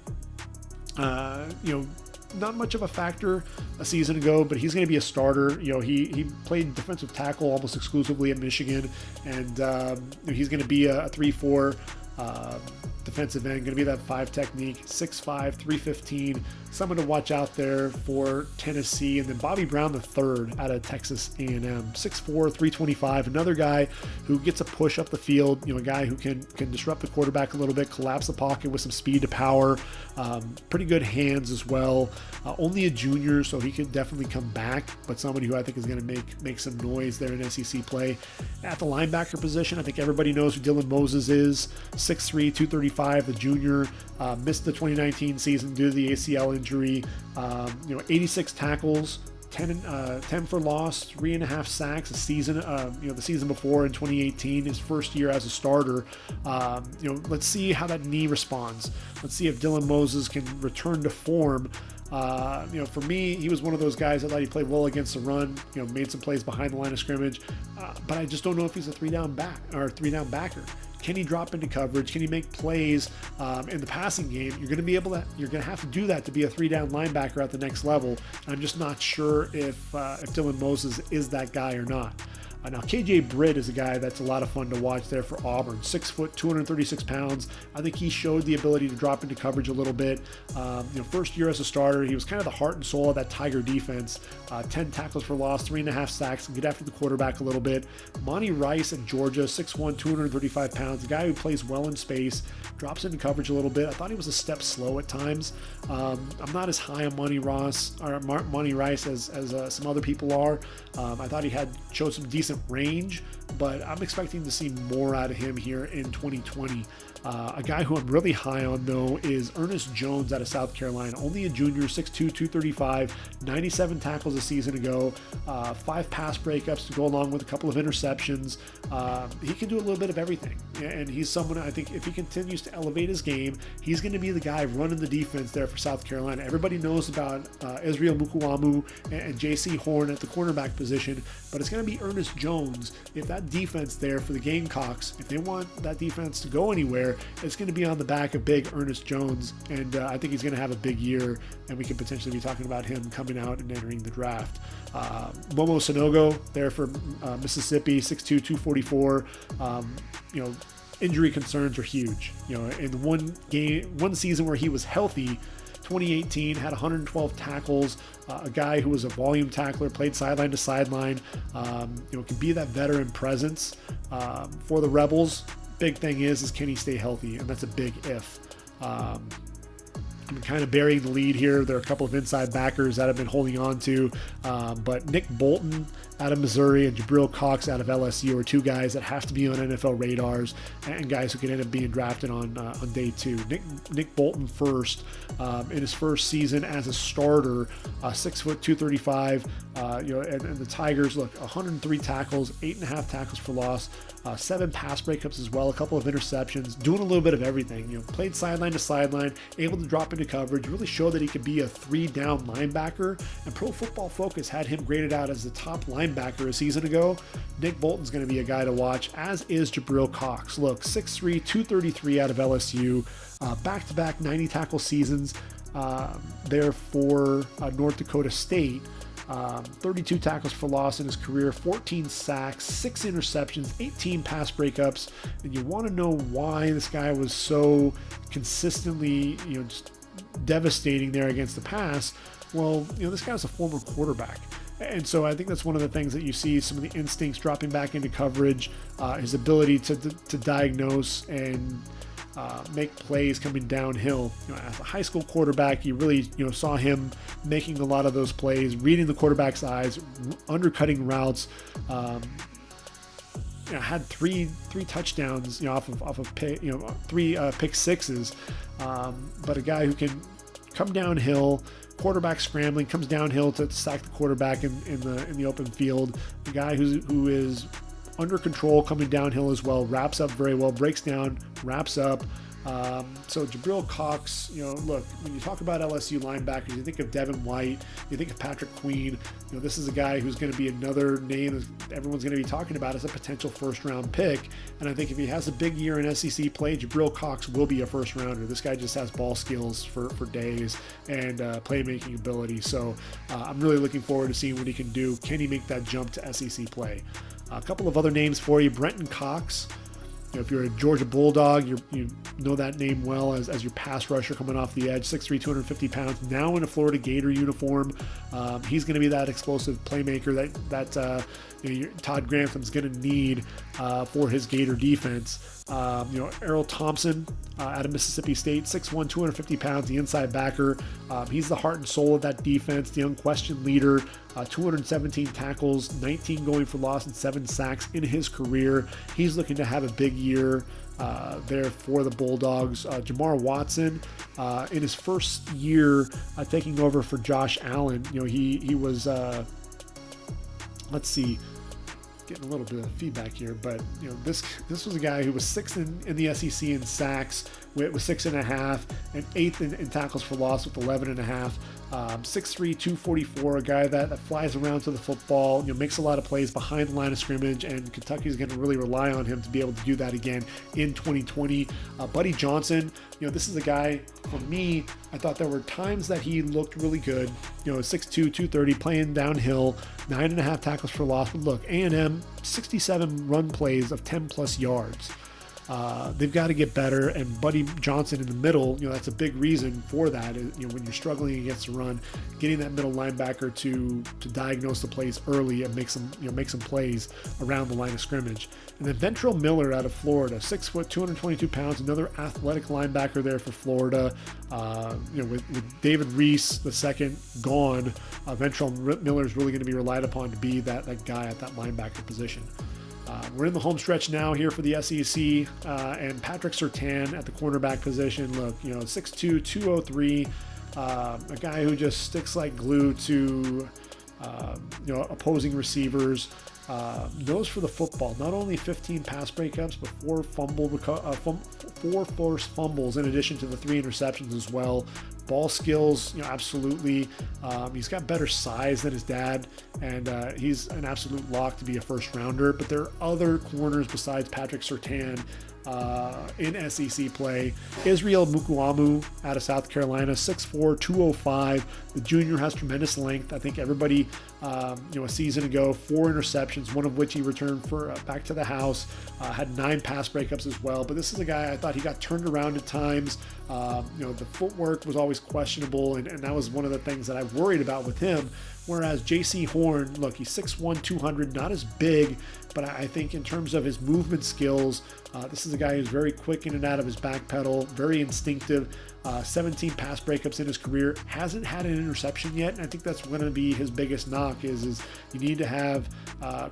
not much of a factor a season ago, but he's going to be a starter. He played defensive tackle almost exclusively at Michigan, and he's going to be a 3-4 defensive end, going to be that 5 technique, 6'5", 315, someone to watch out there for Tennessee. And then Bobby Brown III out of Texas A&M, 6'4", 325, another guy who gets a push up the field, a guy who can disrupt the quarterback a little bit, collapse the pocket with some speed to power, pretty good hands as well. Only a junior, so he could definitely come back, but somebody who I think is going to make some noise there in SEC play. At the linebacker position, I think everybody knows who Dylan Moses is, 6'3", 235, the junior, missed the 2019 season due to the ACL injury. 86 tackles, 10 for loss, 3.5 sacks a season. The season before in 2018, his first year as a starter. Let's see how that knee responds. Let's see if Dylan Moses can return to form. For me, he was one of those guys I thought he played well against the run, made some plays behind the line of scrimmage, but I just don't know if he's a 3-down back or a 3-down backer. Can he drop into coverage? Can he make plays in the passing game? You're going to have to do that to be a 3-down linebacker at the next level. I'm just not sure if Dylan Moses is that guy or not. Now, KJ Britt is a guy that's a lot of fun to watch there for Auburn. 6 foot, 236 pounds. I think he showed the ability to drop into coverage a little bit. First year as a starter, he was kind of the heart and soul of that Tiger defense. 10 tackles for loss, 3.5 sacks, and get after the quarterback a little bit. Monty Rice at Georgia, 6'1", 235 pounds. A guy who plays well in space, drops into coverage a little bit. I thought he was a step slow at times. I'm not as high on Monty Rice as some other people are. I thought he showed some decent range, but I'm expecting to see more out of him here in 2020. A guy who I'm really high on, though, is Ernest Jones out of South Carolina. Only a junior, 6'2", 235, 97 tackles a season ago, 5 pass breakups to go along with a couple of interceptions. He can do a little bit of everything, and he's someone I think if he continues to elevate his game, he's going to be the guy running the defense there for South Carolina. Everybody knows about Israel Mukuamu and J.C. Horn at the cornerback position, but it's going to be Ernest Jones. If that defense there for the Gamecocks, if they want that defense to go anywhere, it's going to be on the back of big Ernest Jones, and I think he's going to have a big year, and we could potentially be talking about him coming out and entering the draft. Momo Sanogo there for Mississippi, 6'2", 244. Injury concerns are huge. In one season where he was healthy, 2018, had 112 tackles, a guy who was a volume tackler, played sideline to sideline, can be that veteran presence for the Rebels. Big thing is can he stay healthy? And that's a big if. I'm kind of burying the lead here. There are a couple of inside backers that I've been holding on to, but Nick Bolton out of Missouri and Jabril Cox out of LSU are two guys that have to be on NFL radars and guys who could end up being drafted on day 2. Nick Bolton first in his first season as a starter, 6 foot 235. And the Tigers, look, 103 tackles, 8.5 tackles for loss, 7 pass breakups as well, a couple of interceptions, doing a little bit of everything. Played sideline to sideline, able to drop into coverage, really showed that he could be a 3-down linebacker. And Pro Football Focus had him graded out as the top linebacker a season ago. Nick Bolton's going to be a guy to watch, as is Jabril Cox. Look, 6'3", 233 out of LSU, back-to-back 90 tackle seasons there for North Dakota State. 32 tackles for loss in his career, 14 sacks, 6 interceptions, 18 pass breakups. And you want to know why this guy was so consistently, just devastating there against the pass. Well, this guy's a former quarterback. And so I think that's one of the things that you see, some of the instincts dropping back into coverage, his ability to diagnose and make plays coming downhill. As a high school quarterback, you really saw him making a lot of those plays, reading the quarterback's eyes, undercutting routes. Had three touchdowns off of three pick sixes. But a guy who can come downhill, quarterback scrambling, comes downhill to sack the quarterback in the open field. The guy who is under control coming downhill as well, wraps up very well, breaks down, wraps up. So Jabril Cox, look, when you talk about LSU linebackers, you think of Devin White, you think of Patrick Queen. This is a guy who's going to be another name that everyone's going to be talking about as a potential first-round pick. And I think if he has a big year in SEC play, Jabril Cox will be a first-rounder. This guy just has ball skills for days and playmaking ability. So I'm really looking forward to seeing what he can do. Can he make that jump to SEC play? A couple of other names for you. Brenton Cox. If you're a Georgia Bulldog, you know that name well as your pass rusher coming off the edge. 6'3", 250 pounds. Now in a Florida Gator uniform. He's going to be that explosive playmaker that Todd Grantham's going to need for his Gator defense. Errol Thompson out of Mississippi State, 6'1", 250 pounds, the inside backer. He's the heart and soul of that defense, the unquestioned leader. 217 tackles, 19 going for loss, and 7 sacks in his career. He's looking to have a big year there for the Bulldogs. Jamar Watson, in his first year taking over for Josh Allen, he was, let's see, getting a little bit of feedback here, but this was a guy who was 6th in the SEC in sacks with 6.5, and 8th in tackles for loss with 11.5. 6'3", 244, a guy that flies around to the football, makes a lot of plays behind the line of scrimmage, and Kentucky's going to really rely on him to be able to do that again in 2020. Buddy Johnson, this is a guy, for me, I thought there were times that he looked really good, 6'2", 230, playing downhill, 9.5 tackles for loss. But look, A&M, 67 run plays of 10 plus yards. They've got to get better, and Buddy Johnson in the middle, that's a big reason for that. When you're struggling against the run, getting that middle linebacker to diagnose the plays early and make some plays around the line of scrimmage. And then Ventrell Miller out of Florida, 6 foot, 222 pounds, another athletic linebacker there for Florida. With David Reese the second gone, Ventrell Miller is really going to be relied upon to be that guy at that linebacker position. We're in the home stretch now here for the SEC, and Patrick Surtain at the cornerback position. Look, 6'2", 203, a guy who just sticks like glue to opposing receivers. Knows for the football. Not only 15 pass breakups, but 4 forced fumbles in addition to the 3 interceptions as well. Ball skills, absolutely. He's got better size than his dad, and he's an absolute lock to be a first rounder. But there are other corners besides Patrick Surtain in SEC play. Israel Mukuamu out of South Carolina, 6'4", 205. The junior has tremendous length. I think everybody, a season ago, 4 interceptions, one of which he returned for back to the house. Had 9 pass breakups as well. But this is a guy I thought he got turned around at times. The footwork was always questionable, and that was one of the things that I worried about with him. Whereas J.C. Horn, look, he's 6'1", 200, not as big, but I think in terms of his movement skills, this is a guy who's very quick in and out of his back pedal, very instinctive. 17 pass breakups in his career, hasn't had an interception yet, and I think that's going to be his biggest knock is you need to have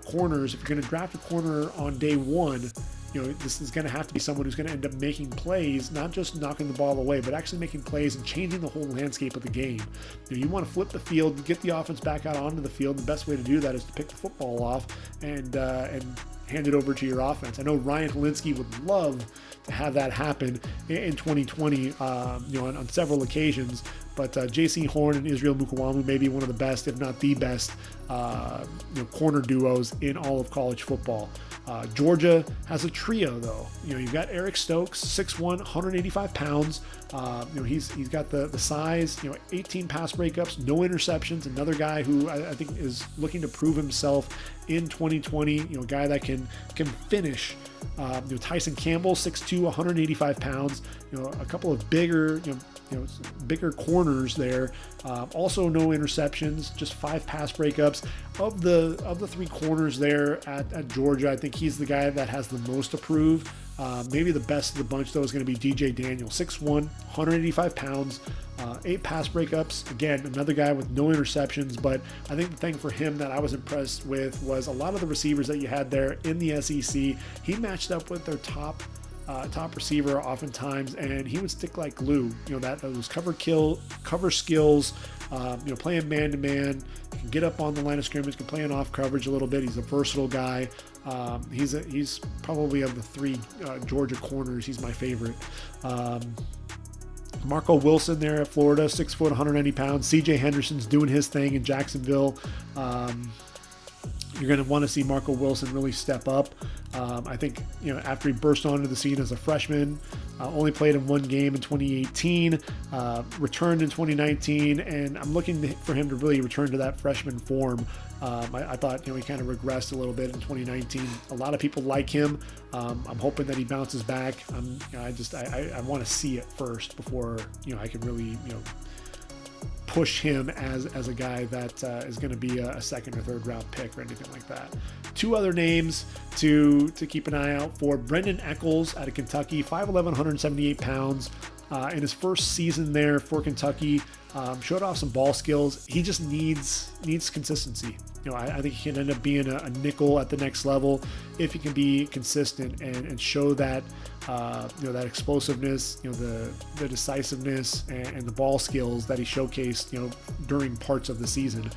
corners. If you're going to draft a corner on day one, this is going to have to be someone who's going to end up making plays, not just knocking the ball away, but actually making plays and changing the whole landscape of the game. You want to flip the field, get the offense back out onto the field. The best way to do that is to pick the football off and hand it over to your offense. I know Ryan Helinski would love to have that happen in 2020, on several occasions. But J.C. Horn and Israel Mukuamu may be one of the best, if not the best, corner duos in all of college football. Georgia has a trio, though. You've got Eric Stokes, 6'1", 185 pounds. He's got the size. 18 pass breakups, no interceptions. Another guy who I think is looking to prove himself in 2020. A guy that can finish. Tyson Campbell, 6'2", 185 pounds. A couple of bigger corners there. Also no interceptions, just 5 pass breakups. Of the 3 corners there at Georgia, I think he's the guy that has the most to prove. Maybe the best of the bunch, though, is going to be DJ Daniel, 6'1", 185 pounds, 8 pass breakups. Again, another guy with no interceptions, but I think the thing for him that I was impressed with was a lot of the receivers that you had there in the SEC. He matched up with their top receiver oftentimes, and he would stick like glue. Those cover skills, playing man-to-man, can get up on the line of scrimmage, can play in off coverage a little bit. He's a versatile guy. He's probably of the 3 Georgia corners, he's my favorite. Marco Wilson there at Florida, 6 foot, 190 pounds. CJ Henderson's doing his thing in Jacksonville. You're going to want to see Marco Wilson really step up. I think, after he burst onto the scene as a freshman, only played in 1 game in 2018, returned in 2019, and I'm looking for him to really return to that freshman form. I thought, he kind of regressed a little bit in 2019. A lot of people like him. I'm hoping that he bounces back. I want to see it first before, I can really, push him as a guy that is going to be a 2nd or 3rd round pick or anything like that. 2 other names to keep an eye out for. Brendan Eccles out of Kentucky, 5'11", 178 pounds. In his first season there for Kentucky, showed off some ball skills. He just needs consistency. I think he can end up being a nickel at the next level if he can be consistent and show that that explosiveness, the decisiveness and the ball skills that he showcased, during parts of the season.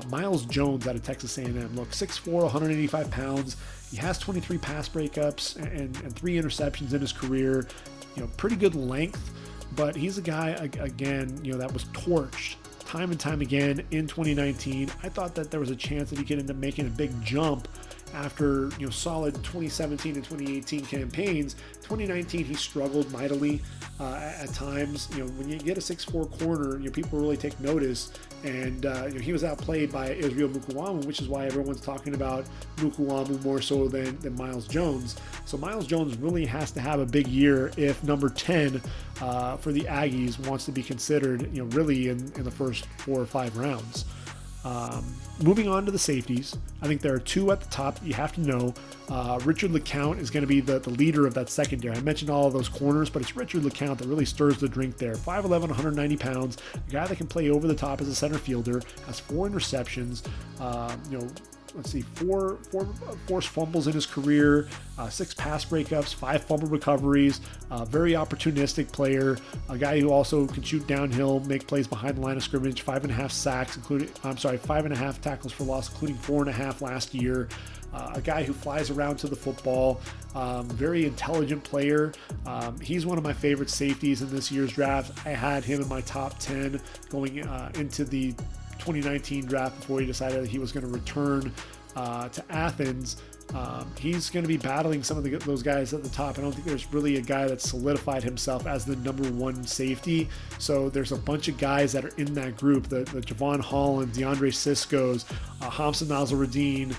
Miles Jones out of Texas A&M, look, 6'4", 185 pounds. He has 23 pass breakups and 3 interceptions in his career. Pretty good length, but he's a guy, again, that was torched time and time again in 2019. I thought that there was a chance that he could end up making a big jump after solid 2017 and 2018 campaigns. 2019 he struggled mightily at times. When you get a 6'4" corner, people really take notice, and he was outplayed by Israel Mukuamu, which is why everyone's talking about Mukuamu more so than Miles Jones. So Miles Jones really has to have a big year if number 10 for the Aggies wants to be considered, really in the first 4 or 5 rounds. Moving on to the safeties, I think there are 2 at the top that you have to know. Richard LeCount is going to be the leader of that secondary. I mentioned all of those corners, but it's Richard LeCount that really stirs the drink there. 5'11", 190 pounds, a guy that can play over the top as a center fielder, has 4 interceptions, let's see, 4 forced fumbles in his career, 6 pass breakups, 5 fumble recoveries, very opportunistic player, a guy who also can shoot downhill, make plays behind the line of scrimmage, 5.5 sacks, 5.5 tackles for loss, including 4.5 last year. A guy who flies around to the football, very intelligent player. He's one of my favorite safeties in this year's draft. I had him in my top 10 going into the 2019 draft before he decided that he was going to return to Athens. He's going to be battling some of those guys at the top. I don't think there's really a guy that solidified himself as the number 1 safety. So there's a bunch of guys that are in that group, the Javon Holland, DeAndre Siscos, Hamza Nasruddin,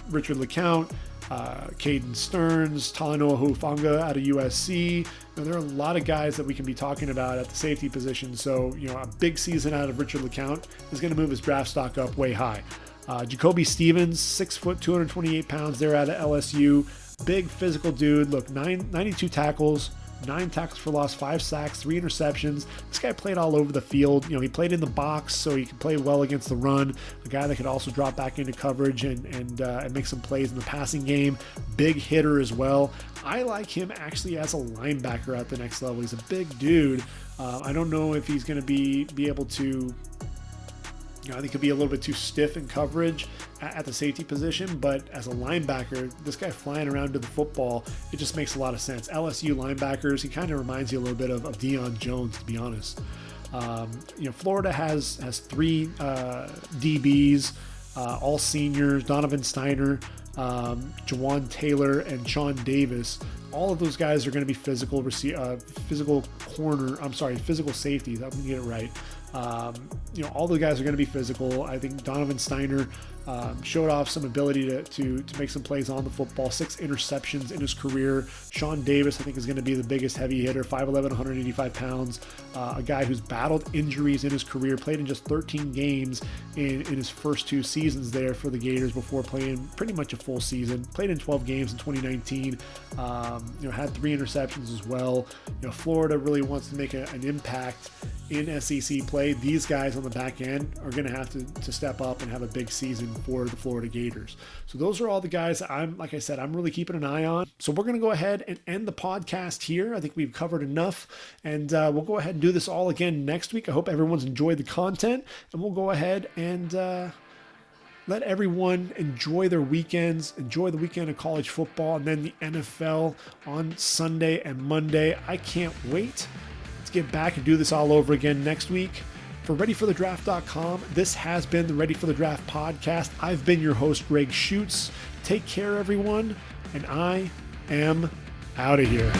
Richard LeCount, Caden Stearns, Talanoa Hufanga out of USC. There are a lot of guys that we can be talking about at the safety position. So, a big season out of Richard LeCounte is going to move his draft stock up way high. Jacoby Stevens, 6 foot, 228 pounds there out of LSU. Big physical dude. Look, 92 tackles, 9 tackles for loss, 5 sacks, 3 interceptions. This guy played all over the field. He played in the box, so he can play well against the run. A guy that could also drop back into coverage and make some plays in the passing game. Big hitter as well. I like him actually as a linebacker at the next level. He's a big dude. I don't know if he's going to be able to. I think he'll be a little bit too stiff in coverage at the safety position, but as a linebacker, this guy flying around to the football, it just makes a lot of sense. LSU linebackers, he kind of reminds you a little bit of Deion Jones, to be honest. Florida has 3 DBs, all seniors: Donovan Steiner, Jawan Taylor, and Sean Davis. All of those guys are going to be physical safeties. I'm going to get it right. All the guys are going to be physical. I think Donovan Steiner showed off some ability to make some plays on the football. 6 interceptions in his career. Sean Davis, I think, is going to be the biggest heavy hitter. 5'11", 185 pounds. A guy who's battled injuries in his career. Played in just 13 games in his first 2 seasons there for the Gators before playing pretty much a full season. Played in 12 games in 2019. Had 3 interceptions as well. Florida really wants to make an impact in SEC play. These guys on the back end are going to have to step up and have a big season for the Florida Gators. So those are all the guys I'm really keeping an eye on. So we're going to go ahead and end the podcast here. I think we've covered enough, and we'll go ahead and do this all again next week. I hope everyone's enjoyed the content, and we'll go ahead and let everyone enjoy their weekends, enjoy the weekend of college football, and then the NFL on Sunday and Monday. I can't wait. Let's get back and do this all over again next week. For ReadyForTheDraft.com, this has been the Ready for the Draft podcast. I've been your host, Gregg Schutze. Take care, everyone, and I am out of here.